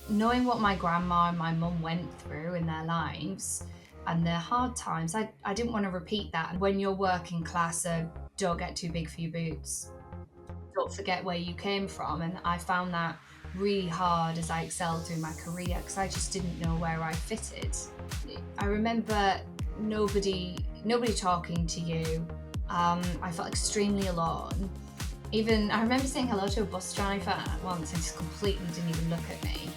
knowing what my grandma and my mum went through in their lives and their hard times, I didn't want to repeat that. And when you're working class, don't get too big for your boots. Don't forget where you came from. And I found that really hard as I excelled through my career because I just didn't know where I fitted. I remember nobody talking to you. I felt extremely alone. Even I remember saying hello to a bus driver once and just completely didn't even look at me.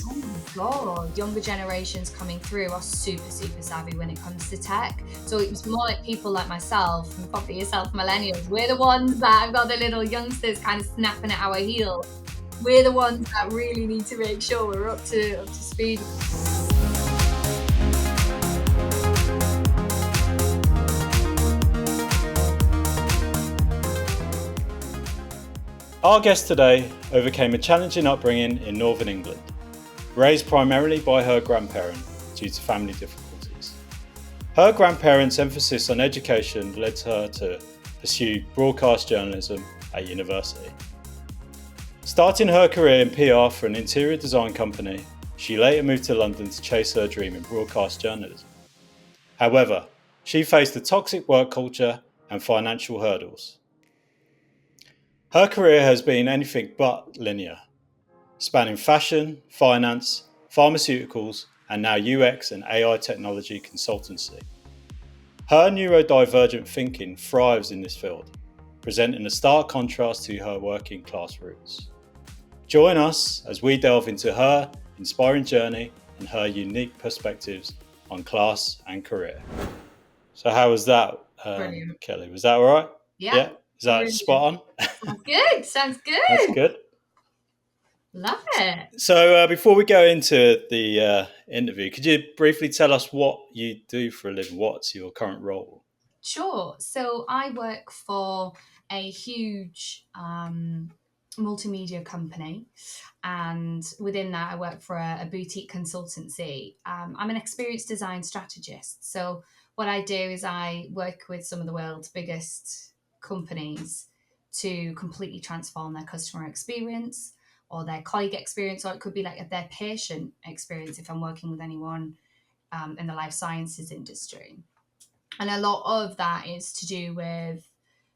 Oh my God, younger generations coming through are super, super savvy when it comes to tech. So it was more like people like myself and probably yourself, millennials. We're the ones that have got the little youngsters kind of snapping at our heels. We're the ones that really need to make sure we're up to speed. Our guest today overcame a challenging upbringing in Northern England, raised primarily by her grandparent due to family difficulties. Her grandparents' emphasis on education led her to pursue broadcast journalism at university. Starting her career in PR for an interior design company, she later moved to London to chase her dream in broadcast journalism. However, she faced a toxic work culture and financial hurdles. Her career has been anything but linear, spanning fashion, finance, pharmaceuticals, and now UX and AI technology consultancy. Her neurodivergent thinking thrives in this field, presenting a stark contrast to her working class roots. Join us as we delve into her inspiring journey and her unique perspectives on class and career. So how was that, Brilliant. Kelly? Was that all right? Yeah. Yeah? Is that Brilliant. spot on? Sounds good. Sounds That's good. good. Love it. So before we go into the interview, could you briefly tell us what you do for a living? What's your current role? Sure. So I work for a huge multimedia company, and within that, I work for a boutique consultancy. I'm an experienced design strategist. So what I do is I work with some of the world's biggest companies to completely transform their customer experience or their colleague experience, or it could be like their patient experience if I'm working with anyone in the life sciences industry. And a lot of that is to do with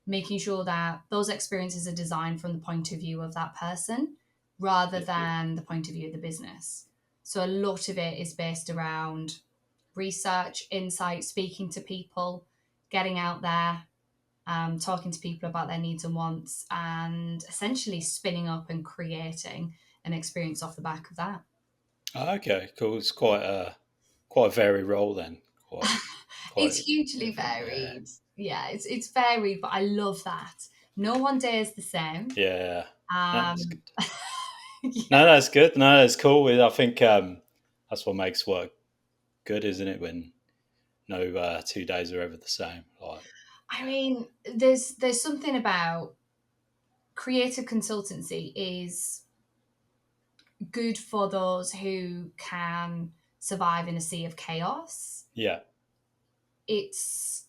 making sure that those experiences are designed from the point of view of that person rather than the point of view of the business. So a lot of it is based around research, insight, speaking to people, getting out there, talking to people about their needs and wants, and essentially spinning up and creating an experience off the back of that. Okay, cool. It's quite a varied role then. It's Quite hugely different. Yeah. varied. Yeah, it's varied, but I love that. No one day is the same. Yeah. No, that's Um, good. No, yeah, that's good. No, that's cool. I think that's what makes work good, isn't it? When no 2 days are ever the same. Like, I mean, there's something about creative consultancy is good for those who can survive in a sea of chaos. yeah, It's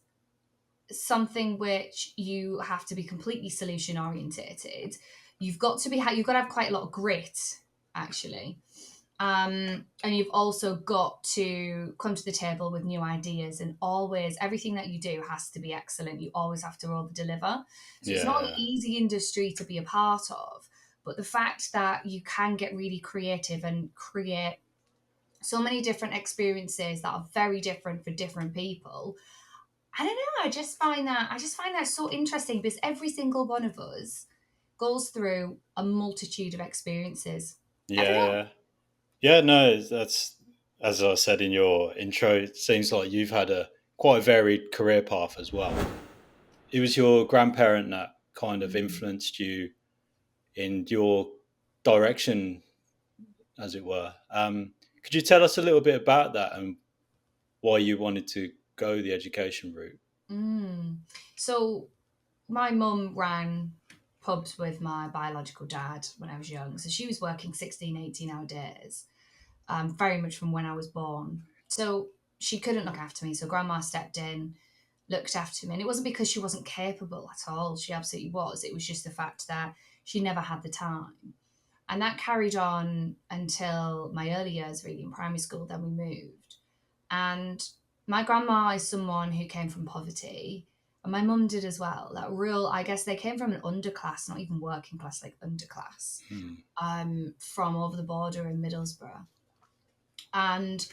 something which you have to be completely solution orientated. You've got to have quite a lot of grit, actually. And you've also got to come to the table with new ideas, and always everything that you do has to be excellent. You always have to over deliver. So it's not an yeah, easy industry to be a part of, but the fact that you can get really creative and create so many different experiences that are very different for different people. I don't know. I just find that so interesting because every single one of us goes through a multitude of experiences every day. yeah. Yeah, no, that's as I said in your intro. It seems like you've had a quite varied career path as well. It was your grandparent that kind of Mm. influenced you in your direction, as it were. Could you tell us a little bit about that and why you wanted to go the education route? Mm. So my mum ran pubs with my biological dad when I was young. So she was working 16, 18-hour days, very much from when I was born. So she couldn't look after me. So grandma stepped in, looked after me. And it wasn't because she wasn't capable at all. She absolutely was. It was just the fact that she never had the time. And that carried on until my early years, really, in primary school. Then we moved. And my grandma is someone who came from poverty. And my mum did as well. That real, I guess they came from an underclass, not even working class, like underclass, from over the border in Middlesbrough. And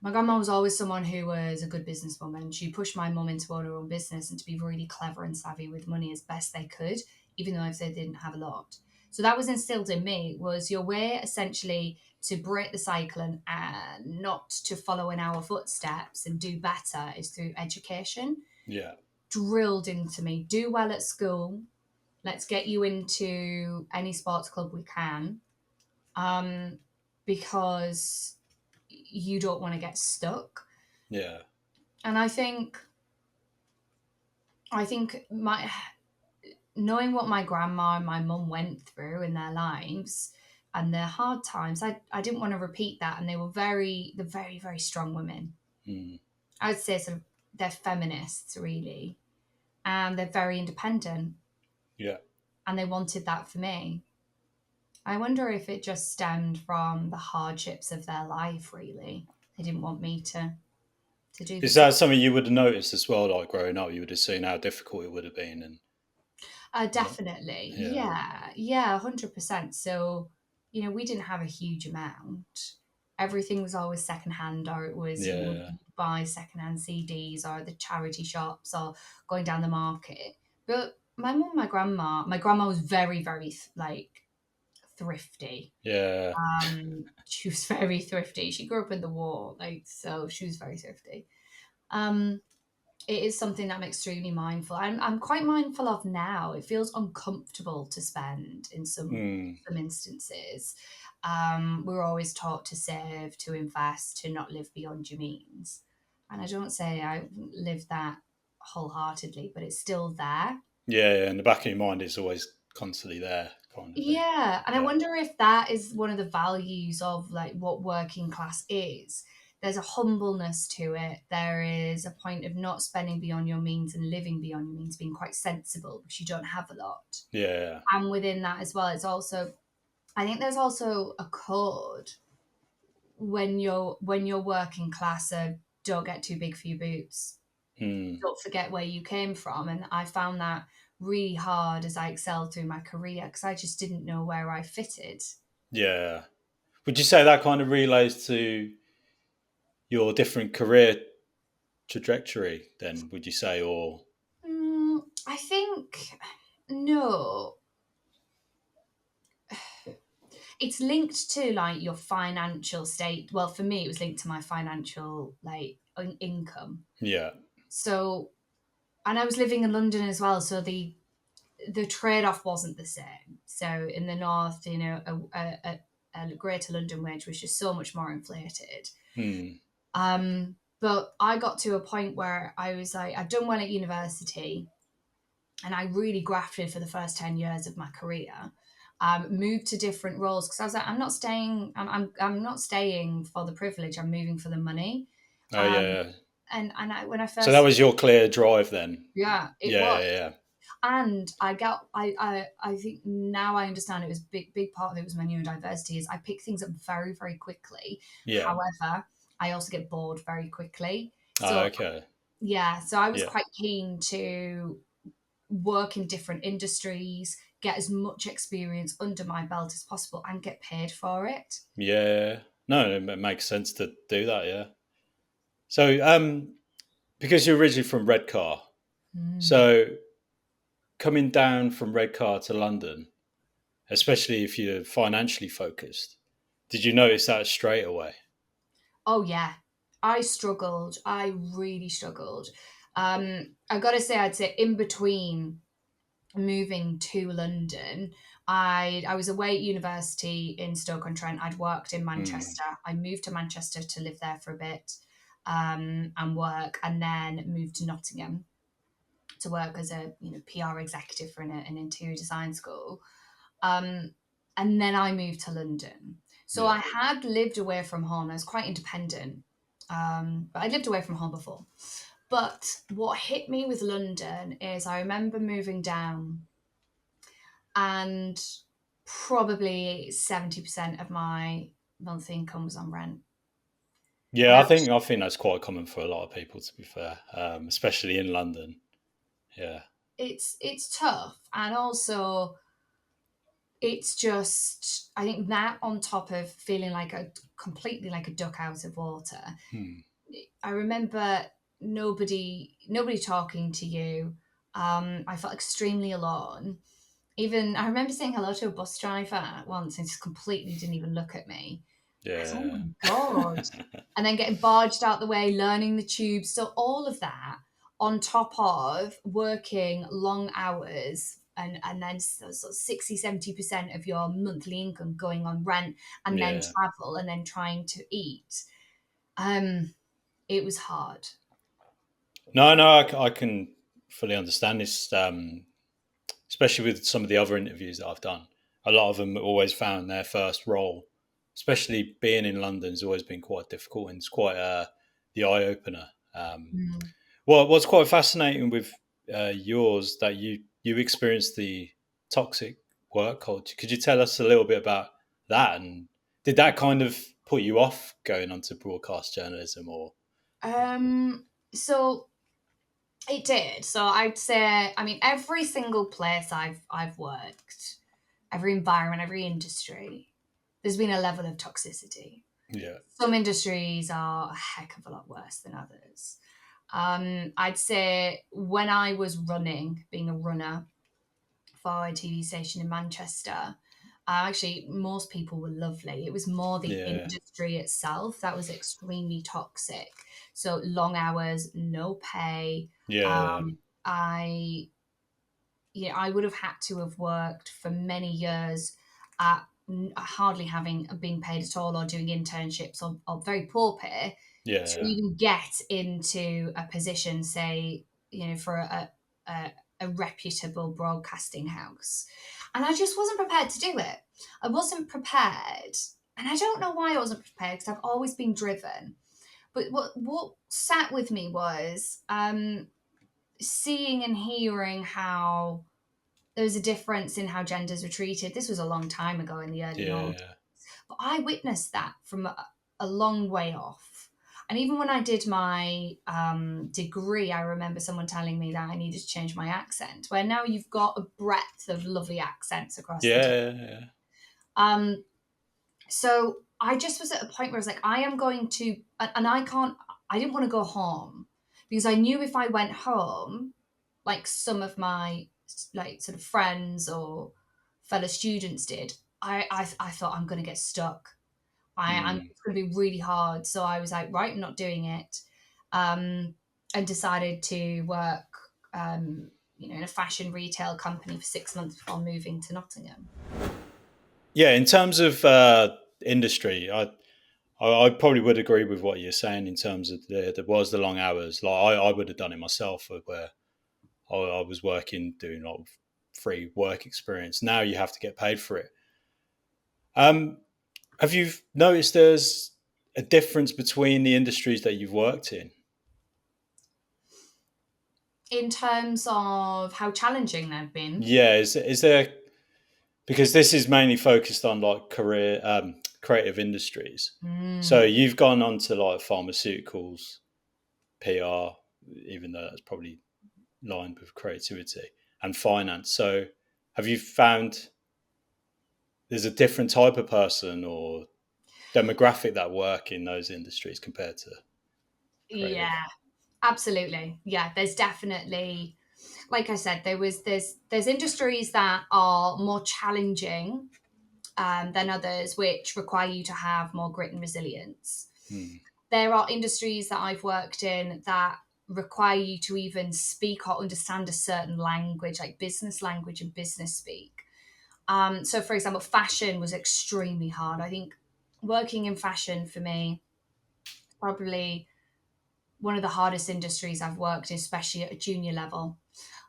my grandma was always someone who was a good businesswoman. She pushed my mum into own her own business and to be really clever and savvy with money as best they could, even though if they didn't have a lot. So that was instilled in me, was your way essentially to break the cycle and not to follow in our footsteps and do better is through education. Yeah. Drilled into me. Do well at school. Let's get you into any sports club we can. Because you don't want to get stuck. Yeah. And I think my knowing what my grandma and my mum went through in their lives and their hard times, I didn't want to repeat that. And they were they're very, very strong women. I would say sort of they're feminists, really. And they're very independent. Yeah. And they wanted that for me. I wonder if it just stemmed from the hardships of their life, really. They didn't want me to do the Is same. that something you would have noticed as well, like growing up? You would have seen how difficult it would have been, and Definitely. yeah, Yeah, 100%. So, we didn't have a huge amount. Everything was always secondhand, or it was you would yeah, buy secondhand CDs or the charity shops or going down the market. But my grandma was very, very like thrifty. yeah, She was very thrifty. She grew up in the war, like, so she was very thrifty. Um, it is something that I'm extremely mindful. I'm quite mindful of now. It feels uncomfortable to spend in some instances. We're always taught to save, to invest, to not live beyond your means. And I don't say I live that wholeheartedly, but it's still there. yeah. In the back of your mind, it's always constantly there, kind of thing. Yeah, and I Yeah, wonder if that is one of the values of like what working class is. There's a humbleness to it. There is a point of not spending beyond your means and living beyond your means, being quite sensible because you don't have a lot. yeah, And within that as well, it's also I think there's also a code when you're working class of don't get too big for your boots. Don't forget where you came from. And I found that really hard as I excelled through my career because I just didn't know where I fitted. yeah. Would you say that kind of relates to your different career trajectory? Then, would you say, or I think no. It's linked to like your financial state. Well, for me, it was linked to my financial like income. yeah, So, and I was living in London as well, so the trade off wasn't the same. So in the north, a greater London wage was just so much more inflated. But I got to a point where I was like, I've done well at university, and I really grafted for the first 10 years of my career. Moved to different roles because I was like, I'm not staying. I'm not staying for the privilege. I'm moving for the money. oh Um, yeah. when I So that first, was your clear drive then. yeah, it Yeah, was. yeah, And I think now I understand it was big part of it was my neurodiversity is I pick things up very, very quickly. yeah. However, I also get bored very quickly. Oh, So okay. yeah, so I was Yeah, quite keen to work in different industries, get as much experience under my belt as possible and get paid for it. yeah. No, it makes sense to do that. Yeah. So, because you're originally from Redcar, Mm. so coming down from Redcar to London, especially if you're financially focused, did you notice that straight away? Oh yeah. I struggled. I really struggled. I gotta say I'd say in between moving to London, I was away at university in Stoke-on-Trent. I'd worked in Hmm. Manchester. I moved to Manchester to live there for a bit and work, and then moved to Nottingham to work as a PR executive for an interior design school. Um, and then I moved to London. So Yeah. I had lived away from home. I was quite independent, but I lived away from home before. But what hit me with London is I remember moving down and probably 70% of my monthly income was on rent. And Yeah, I think that's quite common for a lot of people, to be fair, especially in London. Yeah, it's tough, and also it's just, I think that on top of feeling like a completely like a duck out of water. hmm. I remember nobody talking to you. I felt extremely alone. Even I remember saying hello to a bus driver once and just completely didn't even look at me. I thought, oh Yeah, my God. And then getting barged out the way, learning the tubes. So all of that on top of working long hours, and then sort of 60, 70% of your monthly income going on rent, and then yeah. travel, and then trying to eat. Um, it was hard. No, no, I can fully understand this. Especially with some of the other interviews that I've done, a lot of them always found their first role, especially being in London, has always been quite difficult, and it's quite the eye opener. Mm. Well, what's quite fascinating with yours that you experienced the toxic work culture. Could you tell us a little bit about that, and did that kind of put you off going on to broadcast journalism, or So it did. So I'd say, I mean, every single place I've worked, every environment, every industry, there's been a level of toxicity. yeah, Some industries are a heck of a lot worse than others. I'd say when I was running, being a runner for a TV station in Manchester, actually, most people were lovely. It was more the yeah, industry itself that was extremely toxic. So long hours, no pay. yeah, I I would have had to have worked for many years at hardly having been paid at all, or doing internships or very poor pay, yeah, to yeah, even get into a position, say, for a reputable broadcasting house. And I just wasn't prepared to do it. I wasn't prepared. And I don't know why I wasn't prepared, because I've always been driven. But what sat with me was seeing and hearing how there was a difference in how genders were treated. This was a long time ago, in the early noughties. yeah, But I witnessed that from a long way off. And even when I did my degree, I remember someone telling me that I needed to change my accent, where now you've got a breadth of lovely accents across the. yeah, yeah, Um, so I just was at a point where I was like, I am going to, and I didn't want to go home, because I knew if I went home, like some of my like sort of friends or fellow students did, I thought I'm going to get stuck. mm. It's going to be really hard. So I was like, right, I'm not doing it, um, and decided to work, in a fashion retail company for 6 months before moving to Nottingham. Yeah. In terms of industry, I probably would agree with what you're saying in terms of there was the long hours. Like I would have done it myself, where I was working doing like free work experience. Now you have to get paid for it. Um, have you noticed there's a difference between the industries that you've worked in? In terms of how challenging they've been. Yeah, is there, because this is mainly focused on like career creative industries. So Mm. you've gone on to like pharmaceuticals, PR, even though that's probably lined with creativity and finance. So have you found there's a different type of person or demographic that work in those industries compared to creative? Yeah, absolutely. Yeah, there's definitely, like I said, there's industries that are more challenging than others, which require you to have more grit and resilience. Hmm. There are industries that I've worked in that require you to even speak or understand a certain language, like business language and business speak. So, for example, fashion was extremely hard. I think working in fashion for me, probably one of the hardest industries I've worked in, especially at a junior level.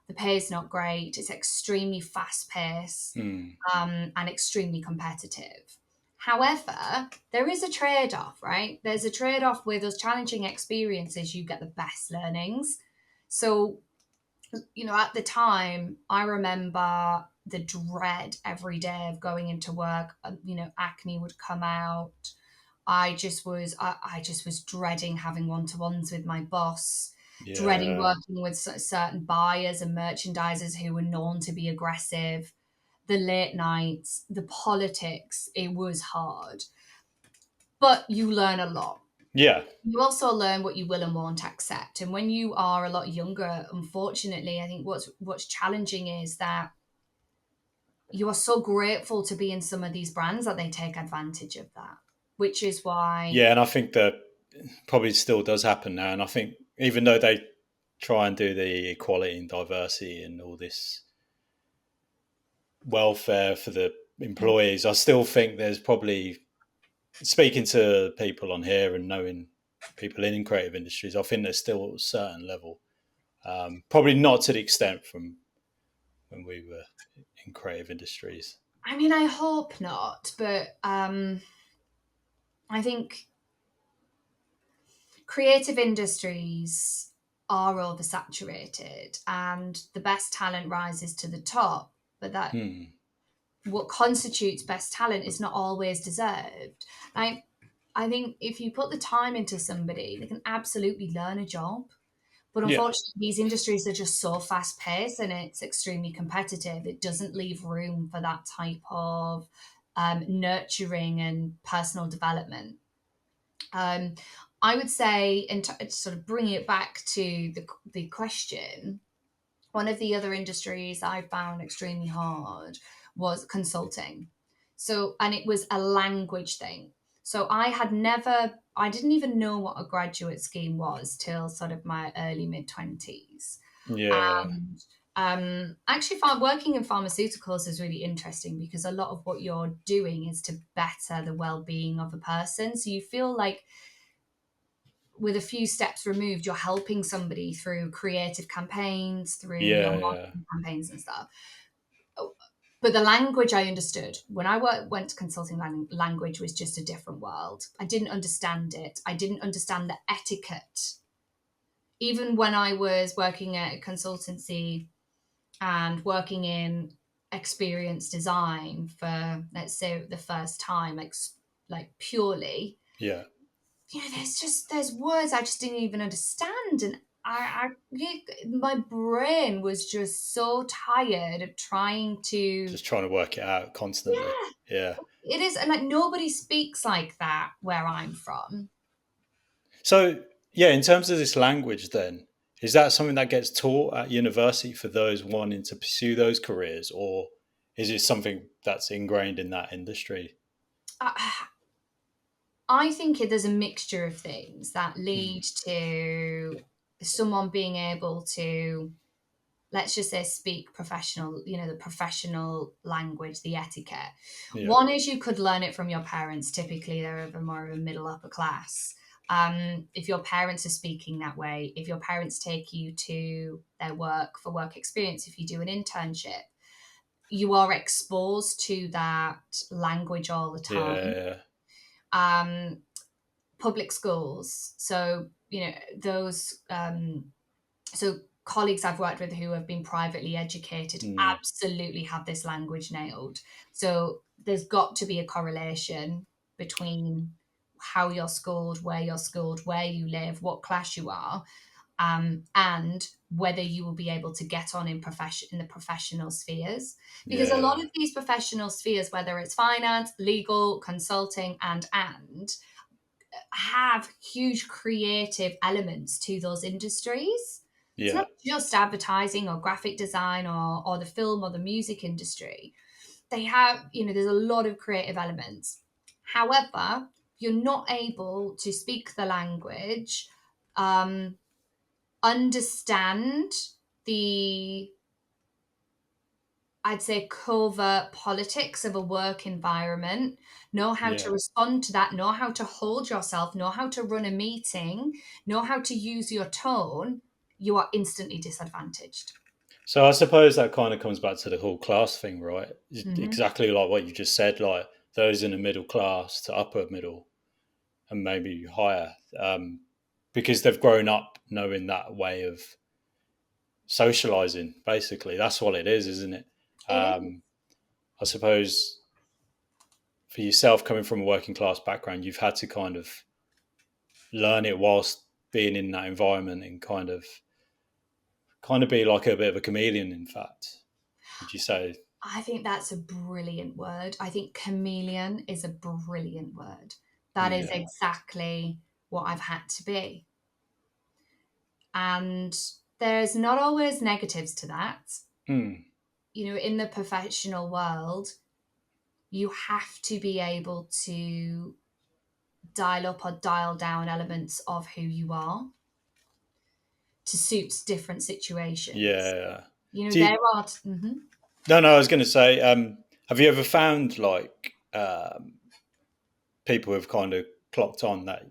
The pay is not great. It's extremely fast paced, Hmm. and extremely competitive. However, there is a trade off, right? There's a trade off with those challenging experiences. You get the best learnings. So, at the time, I remember the dread every day of going into work. Acne would come out. I just was dreading having one-to-ones with my boss, dreading Yeah. working with certain buyers and merchandisers who were known to be aggressive, the late nights, the politics. It was hard, but you learn a lot. Yeah. You also learn what you will and won't accept. And when you are a lot younger, unfortunately, I think what's challenging is that you are so grateful to be in some of these brands that they take advantage of that, which is why. Yeah. And I think that probably still does happen now. And I think even though they try and do the equality and diversity and all this welfare for the employees, I still think there's probably, speaking to people on here and knowing people in creative industries, I think there's still a certain level, probably not to the extent from when we were in creative industries. I mean, I hope not, but I think creative industries are oversaturated and the best talent rises to the top, but that Hmm. what constitutes best talent is not always deserved. I think if you put the time into somebody, they can absolutely learn a job. But Yeah. unfortunately, these industries are just so fast paced and it's extremely competitive. It doesn't leave room for that type of nurturing and personal development. Um, I would say, and to sort of bring it back to the question, one of the other industries I found extremely hard was consulting. So, and it was a language thing. So I didn't even know what a graduate scheme was till sort of my early mid 20s. Yeah. Actually, working in pharmaceuticals is really interesting because a lot of what you're doing is to better the well-being of a person. So you feel like with a few steps removed, you're helping somebody through creative campaigns, through your Yeah. Yeah. marketing campaigns and stuff. But the language I understood when I went to consulting, language was just a different world. I didn't understand it. I didn't understand the etiquette. Even when I was working at a consultancy and working in experience design for, let's say, the first time, like purely, Yeah. there's words I just didn't even understand, and my brain was just so tired of trying to. Just trying to work it out constantly. Yeah, Yeah. it is, and like nobody speaks like that where I'm from. So, yeah, in terms of this language, then, is that something that gets taught at university for those wanting to pursue those careers, or is it something that's ingrained in that industry? I, I think there's a mixture of things that Mm. lead to someone being able to, let's just say, speak professional, the professional language, the etiquette. Yeah. One is you could learn it from your parents. Typically, they're of a more of a middle upper class. If your parents are speaking that way, if your parents take you to their work for work experience, if you do an internship, you are exposed to that language all the time. Yeah. Um, Public schools, so those so colleagues I've worked with who have been privately educated Mm. absolutely have this language nailed. So there's got to be a correlation between how you're schooled, where you live, what class you are, and whether you will be able to get on in the professional spheres. Because a lot Yeah. of these professional spheres, whether it's finance, legal, consulting, and have huge creative elements to those industries. It's Yeah. not just advertising or graphic design or the film or the music industry. They have, there's a lot of creative elements. However, you're not able to speak the language, um, understand the, I'd say, covert politics of a work environment, know how to Yeah. respond to that, know how to hold yourself, know how to run a meeting, know how to use your tone, you are instantly disadvantaged. So I suppose that kind of comes back to the whole class thing, right? Hmm. Exactly like what you just said, like those in the middle class to upper middle and maybe higher, because they've grown up knowing that way of socializing. Basically, that's what it is, isn't it? It is. I suppose for yourself, coming from a working class background, you've had to kind of learn it whilst being in that environment and kind of be like a bit of a chameleon. In fact, would you say? I think that's a brilliant word. I think chameleon is a brilliant word. That is Yeah. exactly what I've had to be. And there's not always negatives to that. Mm. In the professional world, you have to be able to dial up or dial down elements of who you are to suit different situations. Yeah. There Do you, are. Mhm. no, no. I was going to say, have you ever found like people who've kind of clocked on that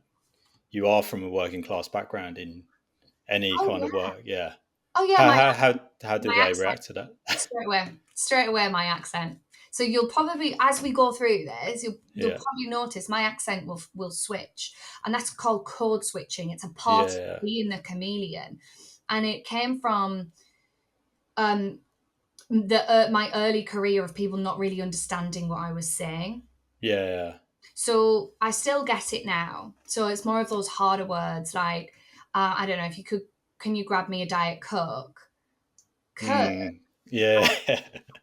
you are from a working class background in any Oh kind of yeah. work? Yeah. Oh yeah. How My did they accent react to that? straight away my accent. So you'll probably, as we go through this, you'll Yeah. probably notice my accent will switch, and that's called code switching. It's a part of Yeah. being the chameleon, and it came from um the my early career of people not really understanding what I was saying. Yeah. So I still get it now. So it's more of those harder words like, I don't know if you could, can you grab me a Diet Coke? Could. Mm. Yeah.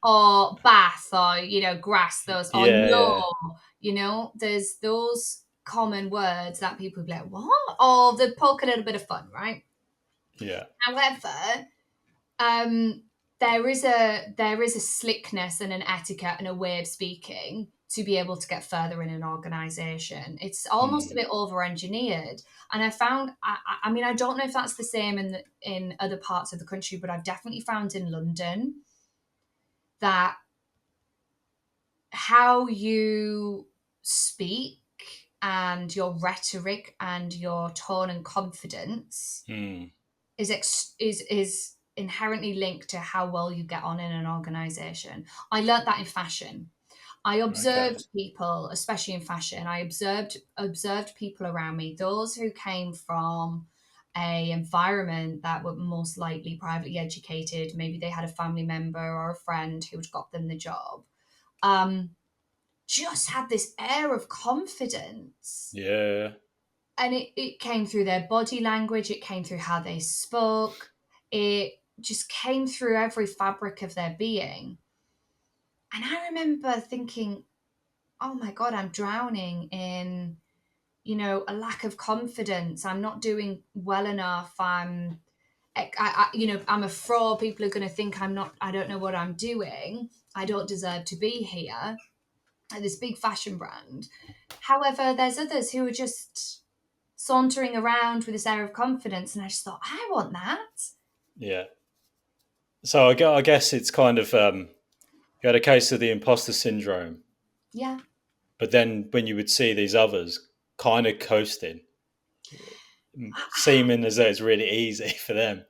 Or bath or, grass, those, or no, Yeah. there's those common words that people be like, what? Or they poke a little bit of fun, right? Yeah. However, um, there is a slickness and an etiquette and a way of speaking to be able to get further in an organization. It's almost a Mm. bit over engineered, and I found. I mean, I don't know if that's the same in other parts of the country, but I've definitely found in London that how you speak and your rhetoric and your tone and confidence Mm. is inherently linked to how well you get on in an organization. I learnt that in fashion. I Okay. observed people, especially in fashion. I observed people around me, those who came from a environment that were most likely privately educated. Maybe they had a family member or a friend who had got them the job. Um, just had this air of confidence. Yeah. And it came through their body language, it came through how they spoke, it just came through every fabric of their being. And I remember thinking, oh my God, I'm drowning in, a lack of confidence. I'm not doing well enough. I'm a fraud. People are going to think I don't know what I'm doing. I don't deserve to be here at this big fashion brand. However, there's others who are just sauntering around with this air of confidence, and I just thought, I want that. Yeah. So I guess it's kind of you had a case of the imposter syndrome, Yeah. but then when you would see these others kind of coasting, seeming as though it's really easy for them,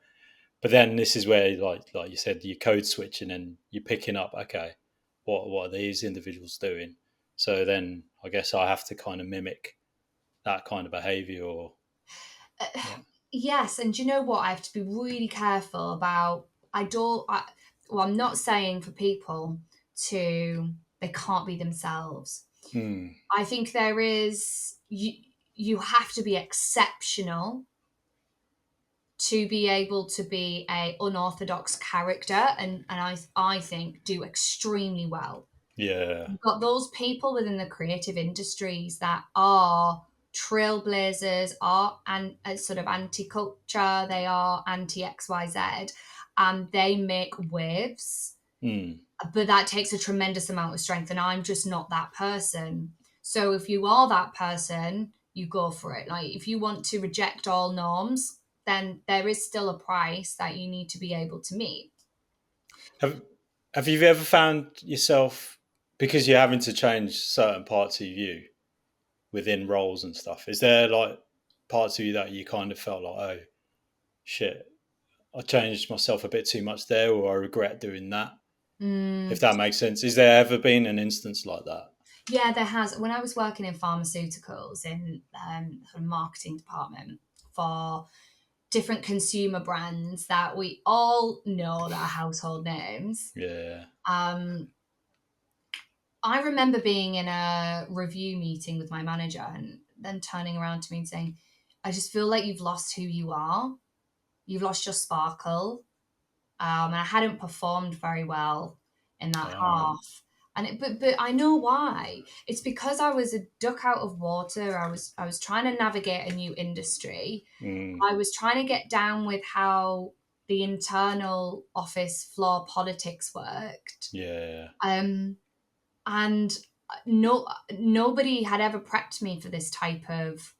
but then this is where, like you said, you code switching and you're picking up. Okay, what are these individuals doing? So then I guess I have to kind of mimic that kind of behavior, or Uh, yeah. yes, and do you know what? I have to be really careful about. I don't. Well, I'm not saying for people to they can't be themselves. Hmm. I think there is you have to be exceptional to be able to be a unorthodox character, and I think do extremely well. Yeah. You've got those people within the creative industries that are trailblazers, are sort of anti-culture, they are anti-XYZ, and they make waves. Hmm. But that takes a tremendous amount of strength, and I'm just not that person. So if you are that person, you go for it. Like if you want to reject all norms, then there is still a price that you need to be able to meet. Have Have you ever found yourself, because you're having to change certain parts of you within roles and stuff? Is there like parts of you that you kind of felt like, oh shit, I changed myself a bit too much there, or I regret doing that? If Mm, that makes sense. Is there ever been an instance like that? yeah, there has. When I was working in pharmaceuticals in the marketing department for different consumer brands that we all know that are household names, Yeah. um, I remember being in a review meeting with my manager and then turning around to me and saying, I just feel like you've lost who you are. You've lost your sparkle. And I hadn't performed very well in that Ah, half. But I know why. It's because I was a duck out of water. I was trying to navigate a new industry. mm, I was trying to get down with how the internal office floor politics worked. yeah, Um, and nobody had ever prepped me for this type of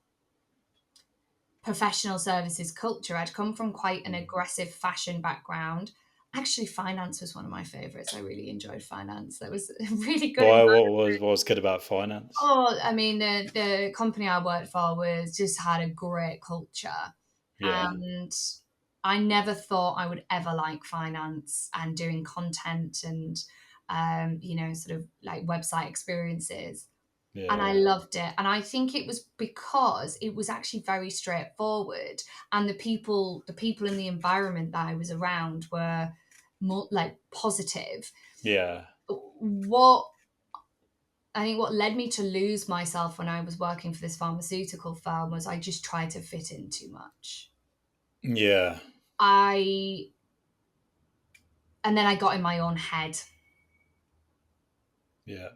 professional services culture. I'd come from quite an mm. aggressive fashion background. Actually, finance was one of my favorites. I really enjoyed finance. That was a really good Why? environment. What was good about finance? Oh, I mean, the company I worked for was just had a great culture, Yeah, and I never thought I would ever like finance and doing content and sort of like website experiences. And I yeah, loved it. And I think it was because it was actually very straightforward, and the people in the environment that I was around were more like positive. yeah, What I think what led me to lose myself when I was working for this pharmaceutical firm was I just tried to fit in too much. yeah, I and then I got in my own head. yeah.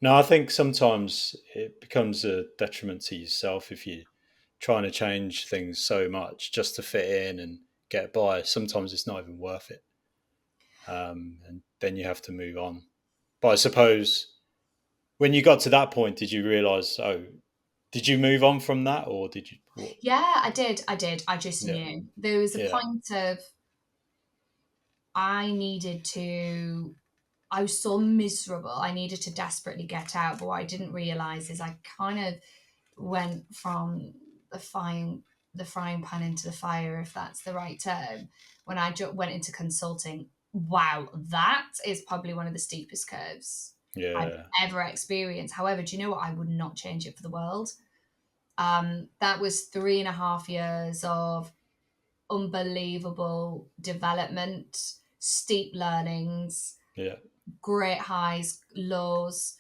No, I think sometimes it becomes a detriment to yourself if you're trying to change things so much just to fit in and get by. Sometimes it's not even worth it, and then you have to move on. But I suppose when you got to that point, did you realize? Oh, did you move on from that, or did you? What? Yeah, I did. I did. I just Yeah, knew there was a yeah, point of I needed to I was so miserable. I needed to desperately get out. But what I didn't realize is I kind of went from the frying pan into the fire, if that's the right term. When I went into consulting, wow, that is probably one of the steepest curves I've yeah, ever experienced. However, do you know what? I would not change it for the world. That was 3.5 years of unbelievable development, steep learnings, yeah, great highs, lows,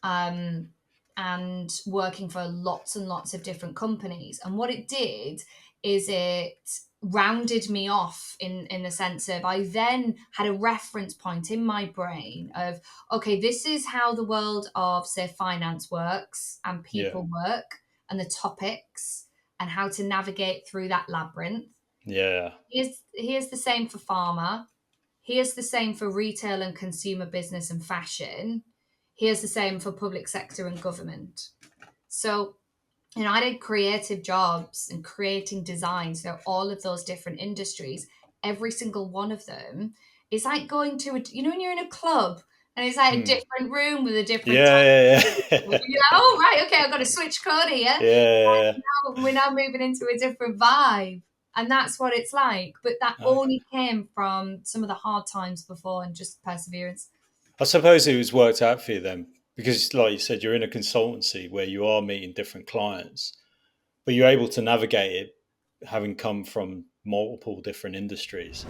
um, and working for lots and lots of different companies. And what it did is it rounded me off in the sense of I then had a reference point in my brain of, okay, this is how the world of, say, finance works and yeah, people work and the topics and how to navigate through that labyrinth. yeah, Here's the same for pharma. Here's the same for retail and consumer business and fashion. Here's the same for public sector and government. So, I did creative jobs and creating designs for all of those different industries. Every single one of them is like going to when you're in a club and it's like a hmm. different room with a different type Yeah, of people. yeah, You're like, oh, right, okay, I've got to switch code here. yeah. We're now moving into a different vibe. And that's what it's like. But that Okay. only came from some of the hard times before and just perseverance. I suppose it was worked out for you then, because, like you said, you're in a consultancy where you are meeting different clients, but you're able to navigate it, having come from multiple different industries.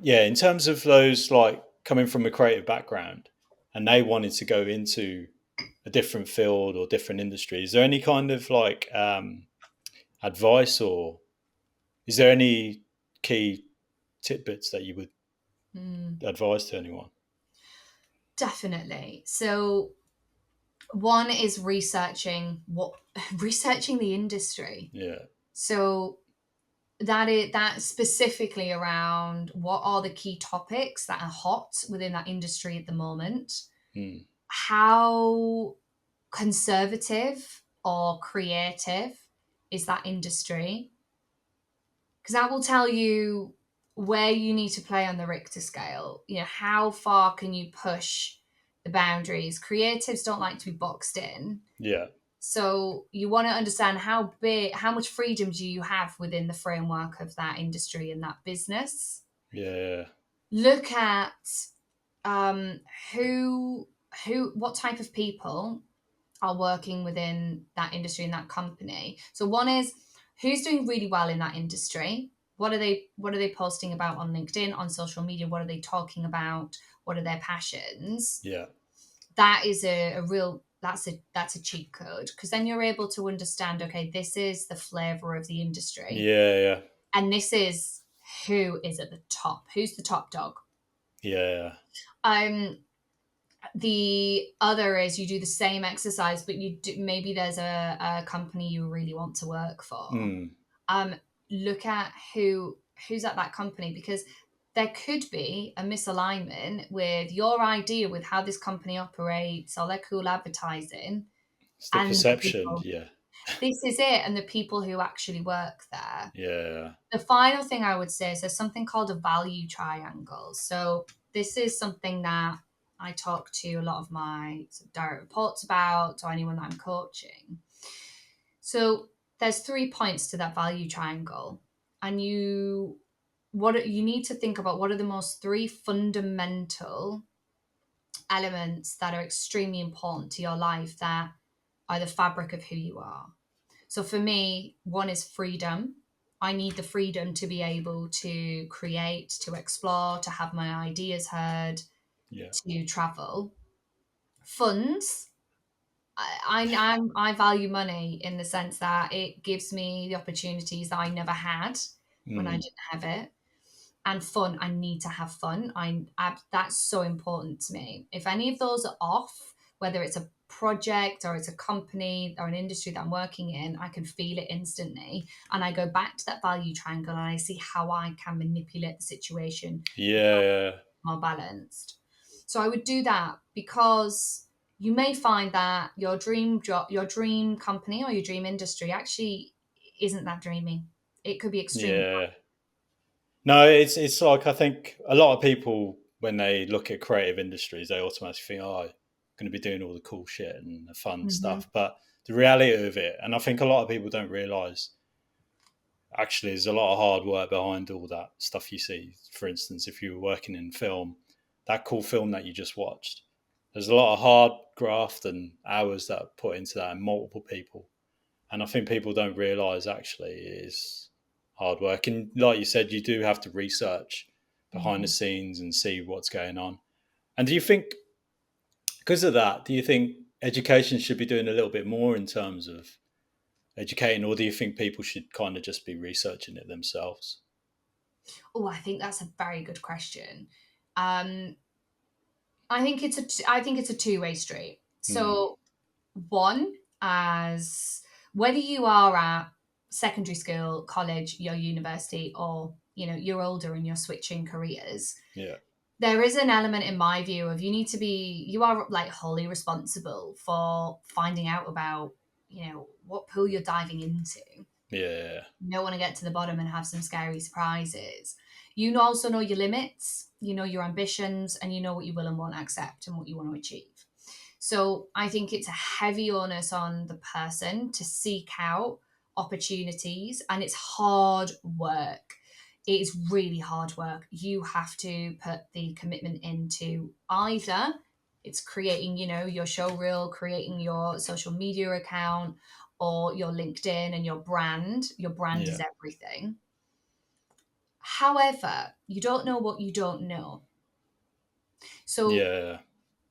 Yeah, in terms of those like coming from a creative background, and they wanted to go into a different field or different industry, is there any kind of like advice, or is there any key tidbits that you would Mm, advise to anyone? definitely. So one is researching the industry. Yeah. So that specifically around what are the key topics that are hot within that industry at the moment, Mm. how conservative or creative is that industry, because that will tell you where you need to play on the Richter scale. How far can you push the boundaries? Creatives don't like to be boxed in. Yeah. So you want to understand how much freedom do you have within the framework of that industry and that business. Yeah. Look at um, who what type of people are working within that industry and that company. So one is who's doing really well in that industry. What are they posting about on LinkedIn, on social media? What are they talking about? What are their passions? Yeah. that is a real that's a cheat code, because then you're able to understand, okay, this is the flavor of the industry, Yeah, yeah, and this is who is at the top, who's the top dog. yeah. um the other is you do the same exercise, but you do, maybe there's a company you really want to work for. Mm, um Look at who's at that company, because there could be a misalignment with your idea with how this company operates, or their cool advertising, it's the and the perception. people. Yeah, This is it, and the people who actually work there. yeah. The final thing I would say is there's something called a value triangle. So this is something that I talk to a lot of my direct reports about, or anyone that I'm coaching. So there's 3 points to that value triangle, and you need to think about what are the most three fundamental elements that are extremely important to your life, that are the fabric of who you are. So for me, one is freedom. I need the freedom to be able to create, to explore, to have my ideas heard, Yeah. to travel. Funds. I value money in the sense that it gives me the opportunities that I never had when I Mm. didn't have it. And fun, I need to have fun. That's so important to me. If any of those are off, whether it's a project or it's a company or an industry that I'm working in, I can feel it instantly, and I go back to that value triangle and I see how I can manipulate the situation Yeah, yeah, more balanced. So I would do that, because you may find that your dream job, your dream company, or your dream industry actually isn't that dreamy. It could be extremely. yeah. No, it's like I think a lot of people when they look at creative industries, they automatically think, "Oh, I'm going to be doing all the cool shit and the fun Mhm. stuff." But the reality of it, and I think a lot of people don't realize, actually, there's a lot of hard work behind all that stuff you see. For instance, if you were working in film, that cool film that you just watched, there's a lot of hard graft and hours that are put into that, and multiple people. And I think people don't realize actually it is hard work. And like you said, you do have to research behind the Mhm. scenes and see what's going on. And do you think, because of that, do you think education should be doing a little bit more in terms of educating, or do you think people should kind of just be researching it themselves? Oh, I think that's a very good question. Um, I think it's a two-way street. Mm, So one, as whether you are at secondary school, college, your university, or you're older and you're switching careers, yeah, there is an element in my view of you are like wholly responsible for finding out about what pool you're diving into. yeah, You don't want to get to the bottom and have some scary surprises. You also know your limits, you know your ambitions, and you know what you will and won't accept and what you want to achieve. So I think it's a heavy onus on the person to seek out opportunities, and it's hard work. It is really hard work. You have to put the commitment into either it's creating, your show reel, creating your social media account, or your LinkedIn and your brand. Your brand is yeah, everything. However, you don't know what you don't know. So yeah.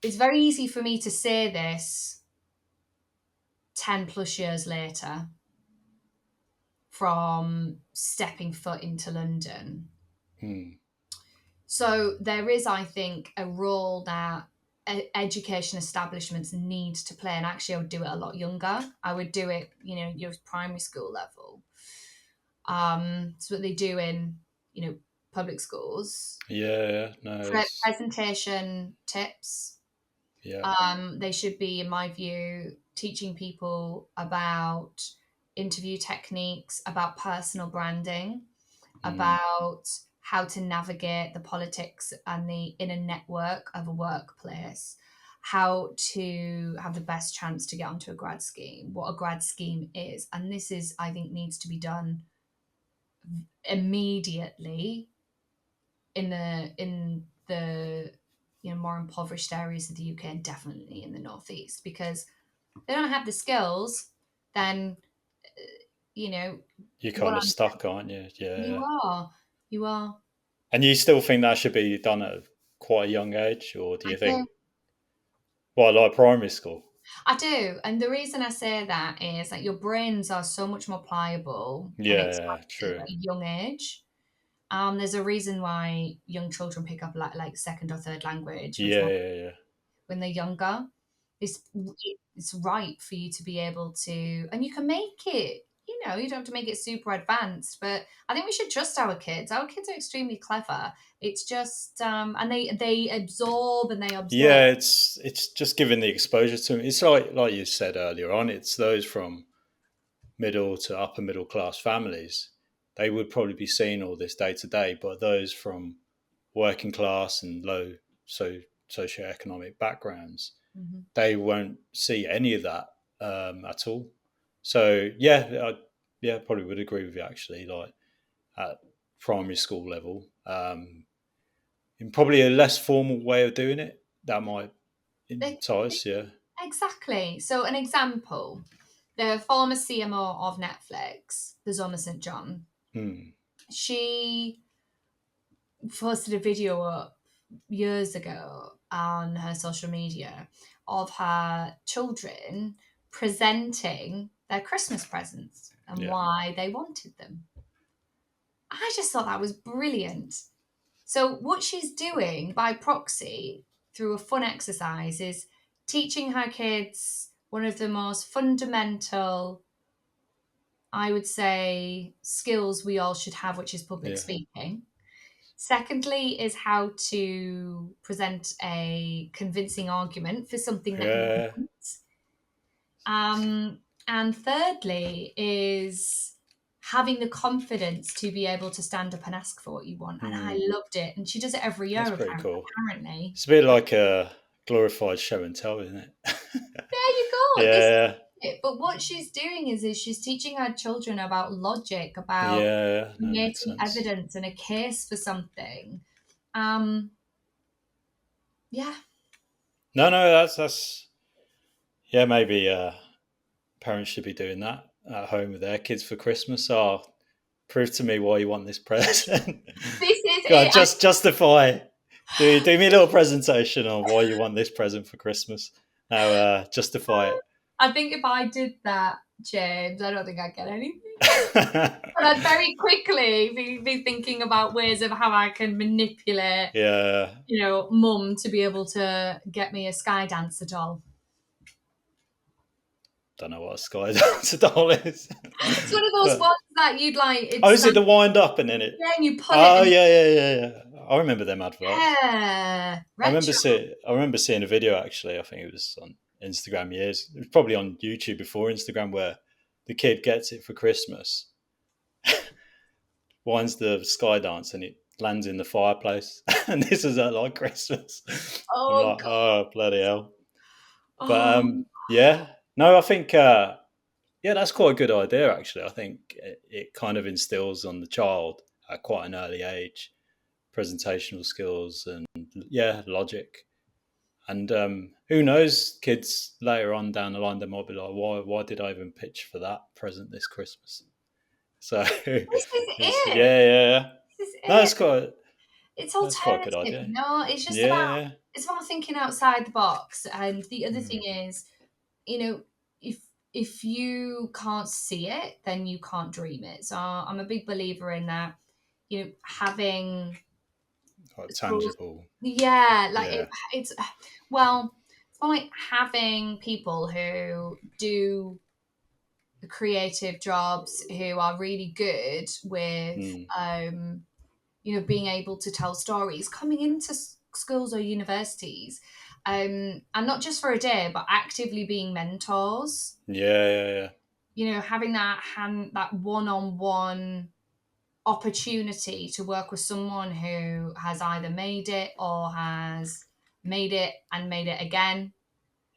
it's very easy for me to say this 10 plus years later from stepping foot into London. Mm, So there is, I think, a role that education establishments need to play. And actually, I would do it a lot younger. I would do it, your primary school level. It's what they do in, public schools. yeah, no, it's, Presentation tips. yeah, They should be, in my view, teaching people about interview techniques, about personal branding, mm, about how to navigate the politics and the inner network of a workplace, how to have the best chance to get onto a grad scheme, what a grad scheme is. And this is, I think, needs to be done immediately in the more impoverished areas of the UK, and definitely in the northeast, because they don't have the skills. Then you know you're what kind of I'm stuck, aren't you? you Yeah. are you are And you still think that should be done at quite a young age, or do I you do. think? Well, like primary school. I do. And the reason I say that is that your brains are so much more pliable and Yeah, expansive true. at a young age. There's a reason why young children pick up like second or third language much Yeah, more yeah, yeah. when they're younger. It's it's right for you to be able to, and you can make it. You know, you don't have to make it super advanced, but I think we should trust our kids. Our kids are extremely clever. It's just, and they absorb and they observe. Yeah, it's just giving the exposure to them. It's like you said earlier on. It's those from middle to upper middle class families. They would probably be seeing all this day to day, but those from working class and low so socioeconomic backgrounds, Mhm. they won't see any of that at all. So yeah, yeah, probably would agree with you actually. Like at primary school level, in probably a less formal way of doing it, that might They- entice. Yeah. exactly. So, an example: the former CMO of Netflix, the Zona St. John, Hmm. she posted a video up years ago on her social media of her children presenting their Christmas presents and Yeah. why they wanted them. I just thought that was brilliant. So, what she's doing by proxy through a fun exercise is teaching her kids one of the most fundamental, I would say, skills we all should have, which is public Yeah. speaking. Secondly, is how to present a convincing argument for something that you Yeah. want. Um, and thirdly, is having the confidence to be able to stand up and ask for what you want. And I Hmm. loved it. And she does it every year, That's pretty cool. apparently. It's a bit like a glorified show and tell, isn't it? There you go. This is Yeah. it. But what she's doing is she's teaching her children about logic, about Yeah. No, makes creating sense. evidence and a case for something. Um, yeah, No, no, that's yeah. Maybe parents should be doing that at home with their kids for Christmas. Oh, prove to me why you want this present. this is God, it. just justify. Do me a little presentation on why you want this present for Christmas. Now, justify it. I think if I did that, James, I don't think I'd get anything. But I'd very quickly be thinking about ways of how I can manipulate, Yeah, mum to be able to get me a sky dancer doll. don't know what a sky dancer doll is, It's one of those but ones that you'd like. oh, It's is it the wind up and then it? yeah, and you pull it Oh and yeah, yeah, yeah, yeah. I remember them adverts. yeah, I remember retro. seeing. I remember seeing a video actually. I think it was on Instagram years. It was probably on YouTube before Instagram, where the kid gets it for Christmas, winds the sky dance, and it lands in the fireplace. And this is at like Christmas. I'm Oh like, god. oh bloody hell! But Oh, yeah, no, I think yeah, that's quite a good idea actually. I think it kind of instills on the child at quite an early age presentational skills and yeah, logic. And who knows, kids later on down the line, they might be like, why did I even pitch for that present this Christmas? So, this is it's, it. yeah, yeah, yeah. This is No, it. It's that's quite a good alternative. idea. It's just about Yeah, it's about thinking outside the box. And the other thing mm, is, you know, if if you can't see it, then you can't dream it. So I'm a big believer in that. Having quite schools, tangible. yeah, like Yeah, it's well, it's more like having people who do creative jobs who are really good with mm, being able to tell stories coming into schools or universities, and not just for a day but actively being mentors, yeah, yeah, yeah, having that one-on-one opportunity to work with someone who has either made it or has made it and made it again.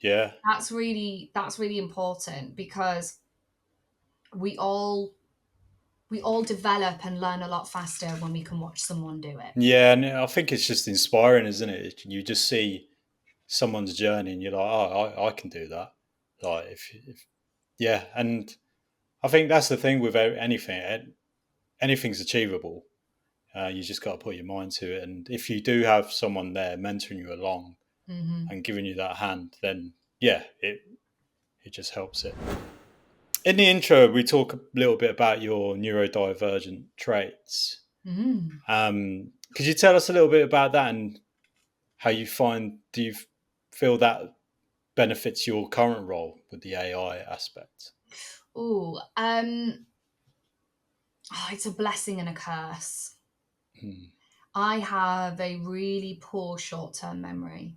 yeah. That's really important because we all we all develop and learn a lot faster when we can watch someone do it. Yeah, and I think it's just inspiring, isn't it? You just see someone's journey, and you're like, oh, I can do that. Like, if yeah, and I think that's the thing with anything. Anything's achievable. You just got to put your mind to it, and if you do have someone there mentoring you along, Mm-hmm. and giving you that hand, then yeah, it just helps it. In the intro, we talk a little bit about your neurodivergent traits. Mm. Could you tell us a little bit about that and how you find? Do you feel that benefits your current role with the AI aspect? Oh, it's a blessing and a curse. Hmm. I have a really poor short-term memory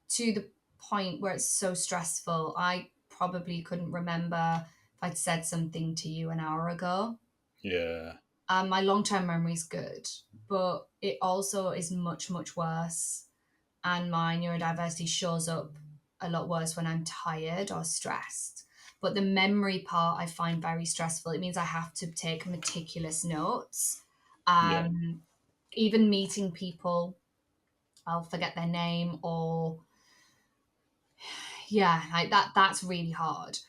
to the point where it's so stressful. I probably couldn't remember if I'd said something to you an hour ago. Yeah, My long-term memory is good, but it also is much, much worse. And my neurodiversity shows up a lot worse when I'm tired or stressed. But the memory part I find very stressful. It means I have to take meticulous notes. yeah, Even meeting people, I'll forget their name, or yeah, like that's really hard.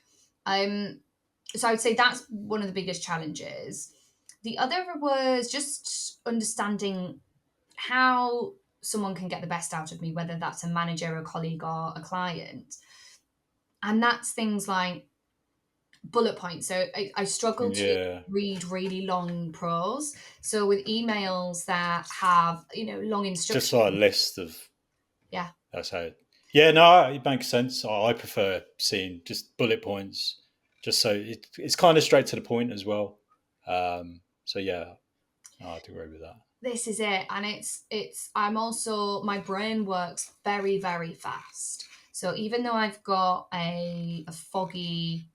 Um so I would say that's one of the biggest challenges. The other was just understanding how someone can get the best out of me, whether that's a manager, a colleague, or a client. And that's things like bullet points. So I struggle to yeah. read really long prose. So with emails that have, long Just instructions, like a list of yeah, that's how. Yeah, no, it makes sense. I prefer seeing just bullet points, just so it's kind of straight to the point as well. So yeah, no, I'd agree with that. this is it. And I'm also, my brain works very, very fast. So even though I've got a foggy,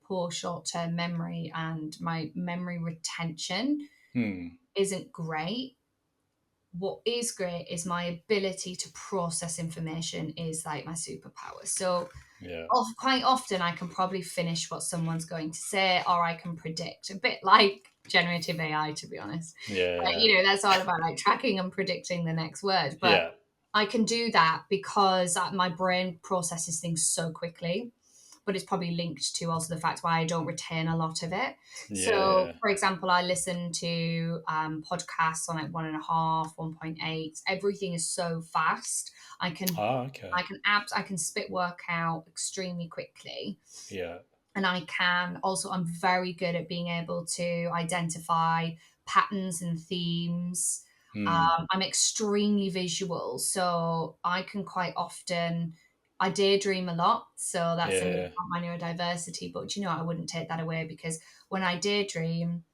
poor short term memory, and my memory retention Hmm. isn't great, what is great is my ability to process information is like my superpower. So Yeah. quite often I can probably finish what someone's going to say, or I can predict, a bit like generative AI, to be honest. Yeah. That's all about like tracking and predicting the next word. But Yeah. I can do that because my brain processes things so quickly. But it's probably linked to also the fact why I don't retain a lot of it. So, Yeah. for example, I listen to podcasts on like 1.5, 1.8. Everything is so fast. I can Ah, okay. I can spit work out extremely quickly. Yeah. And I can also, I'm very good at being able to identify patterns and themes. Hmm. I'm extremely visual, so I can quite often, I daydream a lot. So that's another Yeah. part of my neurodiversity. But I wouldn't take that away, because when I daydream,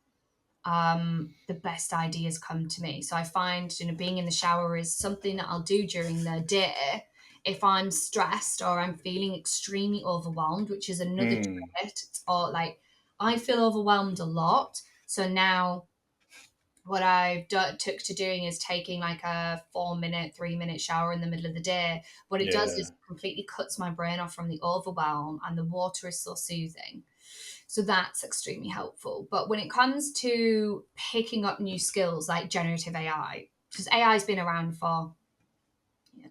the best ideas come to me. So I find, being in the shower is something that I'll do during the day. If I'm stressed or I'm feeling extremely overwhelmed, which is another Hmm. trait, or like I feel overwhelmed a lot. So now what took to doing is taking like a 4 minute, 3 minute shower in the middle of the day. What it does Yeah. is completely cuts my brain off from the overwhelm, and the water is so soothing. So that's extremely helpful. But when it comes to picking up new skills like generative AI, because AI has been around for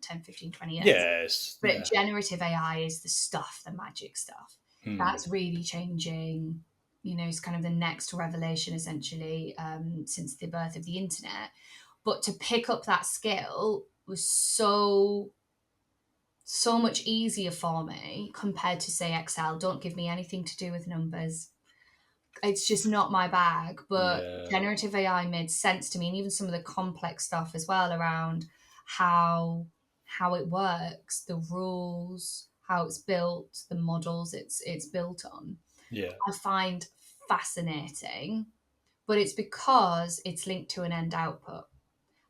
10, 15, 20 years, Yes. but Yeah. generative AI is the stuff, the magic stuff. Hmm. That's really changing. It's kind of the next revelation, essentially, since the birth of the internet. But to pick up that skill was so much easier for me compared to, say, Excel. Don't give me anything to do with numbers. It's just not my bag. But Yeah. generative AI made sense to me, and even some of the complex stuff as well around how it works, the rules, how it's built, the models it's built on. Yeah. I find fascinating, but it's because it's linked to an end output.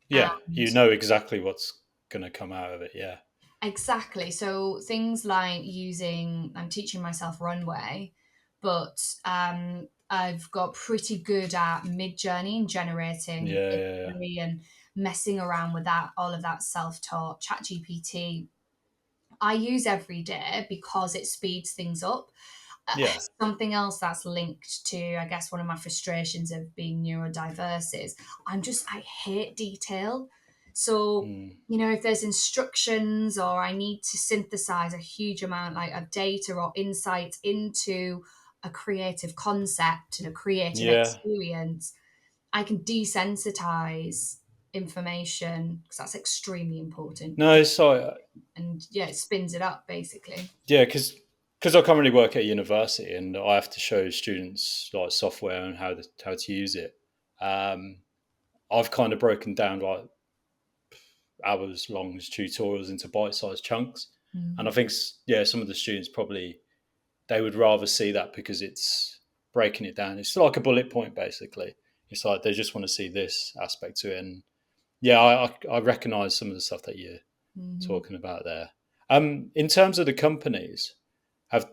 Yeah. And You know exactly what's going to come out of it. Yeah. exactly. So things like I'm teaching myself runway, but I've got pretty good at mid journey and generating Yeah. Yeah. imagery and messing around with that, all of that self taught. Chat GPT, I use every day because it speeds things up. Yeah. Something else that's linked to, I guess, one of my frustrations of being neurodiverse is I hate detail. So, Hmm. if there's instructions or I need to synthesize a huge amount like of data or insight into a creative concept and a creative Yeah. experience, I can desensitize information, because that's extremely important. No, so And yeah, it spins it up basically. yeah, because I currently work at a university and I have to show students like software and how to use it. Um, I've kind of broken down like hours long tutorials into bite sized chunks, and I Mm. think yeah, some of the students probably they would rather see that because it's breaking it down. It's like a bullet point basically. It's like they just want to see this aspect to it, and yeah, I recognise some of the stuff that you're Mhm. talking about there. In terms of the companies, have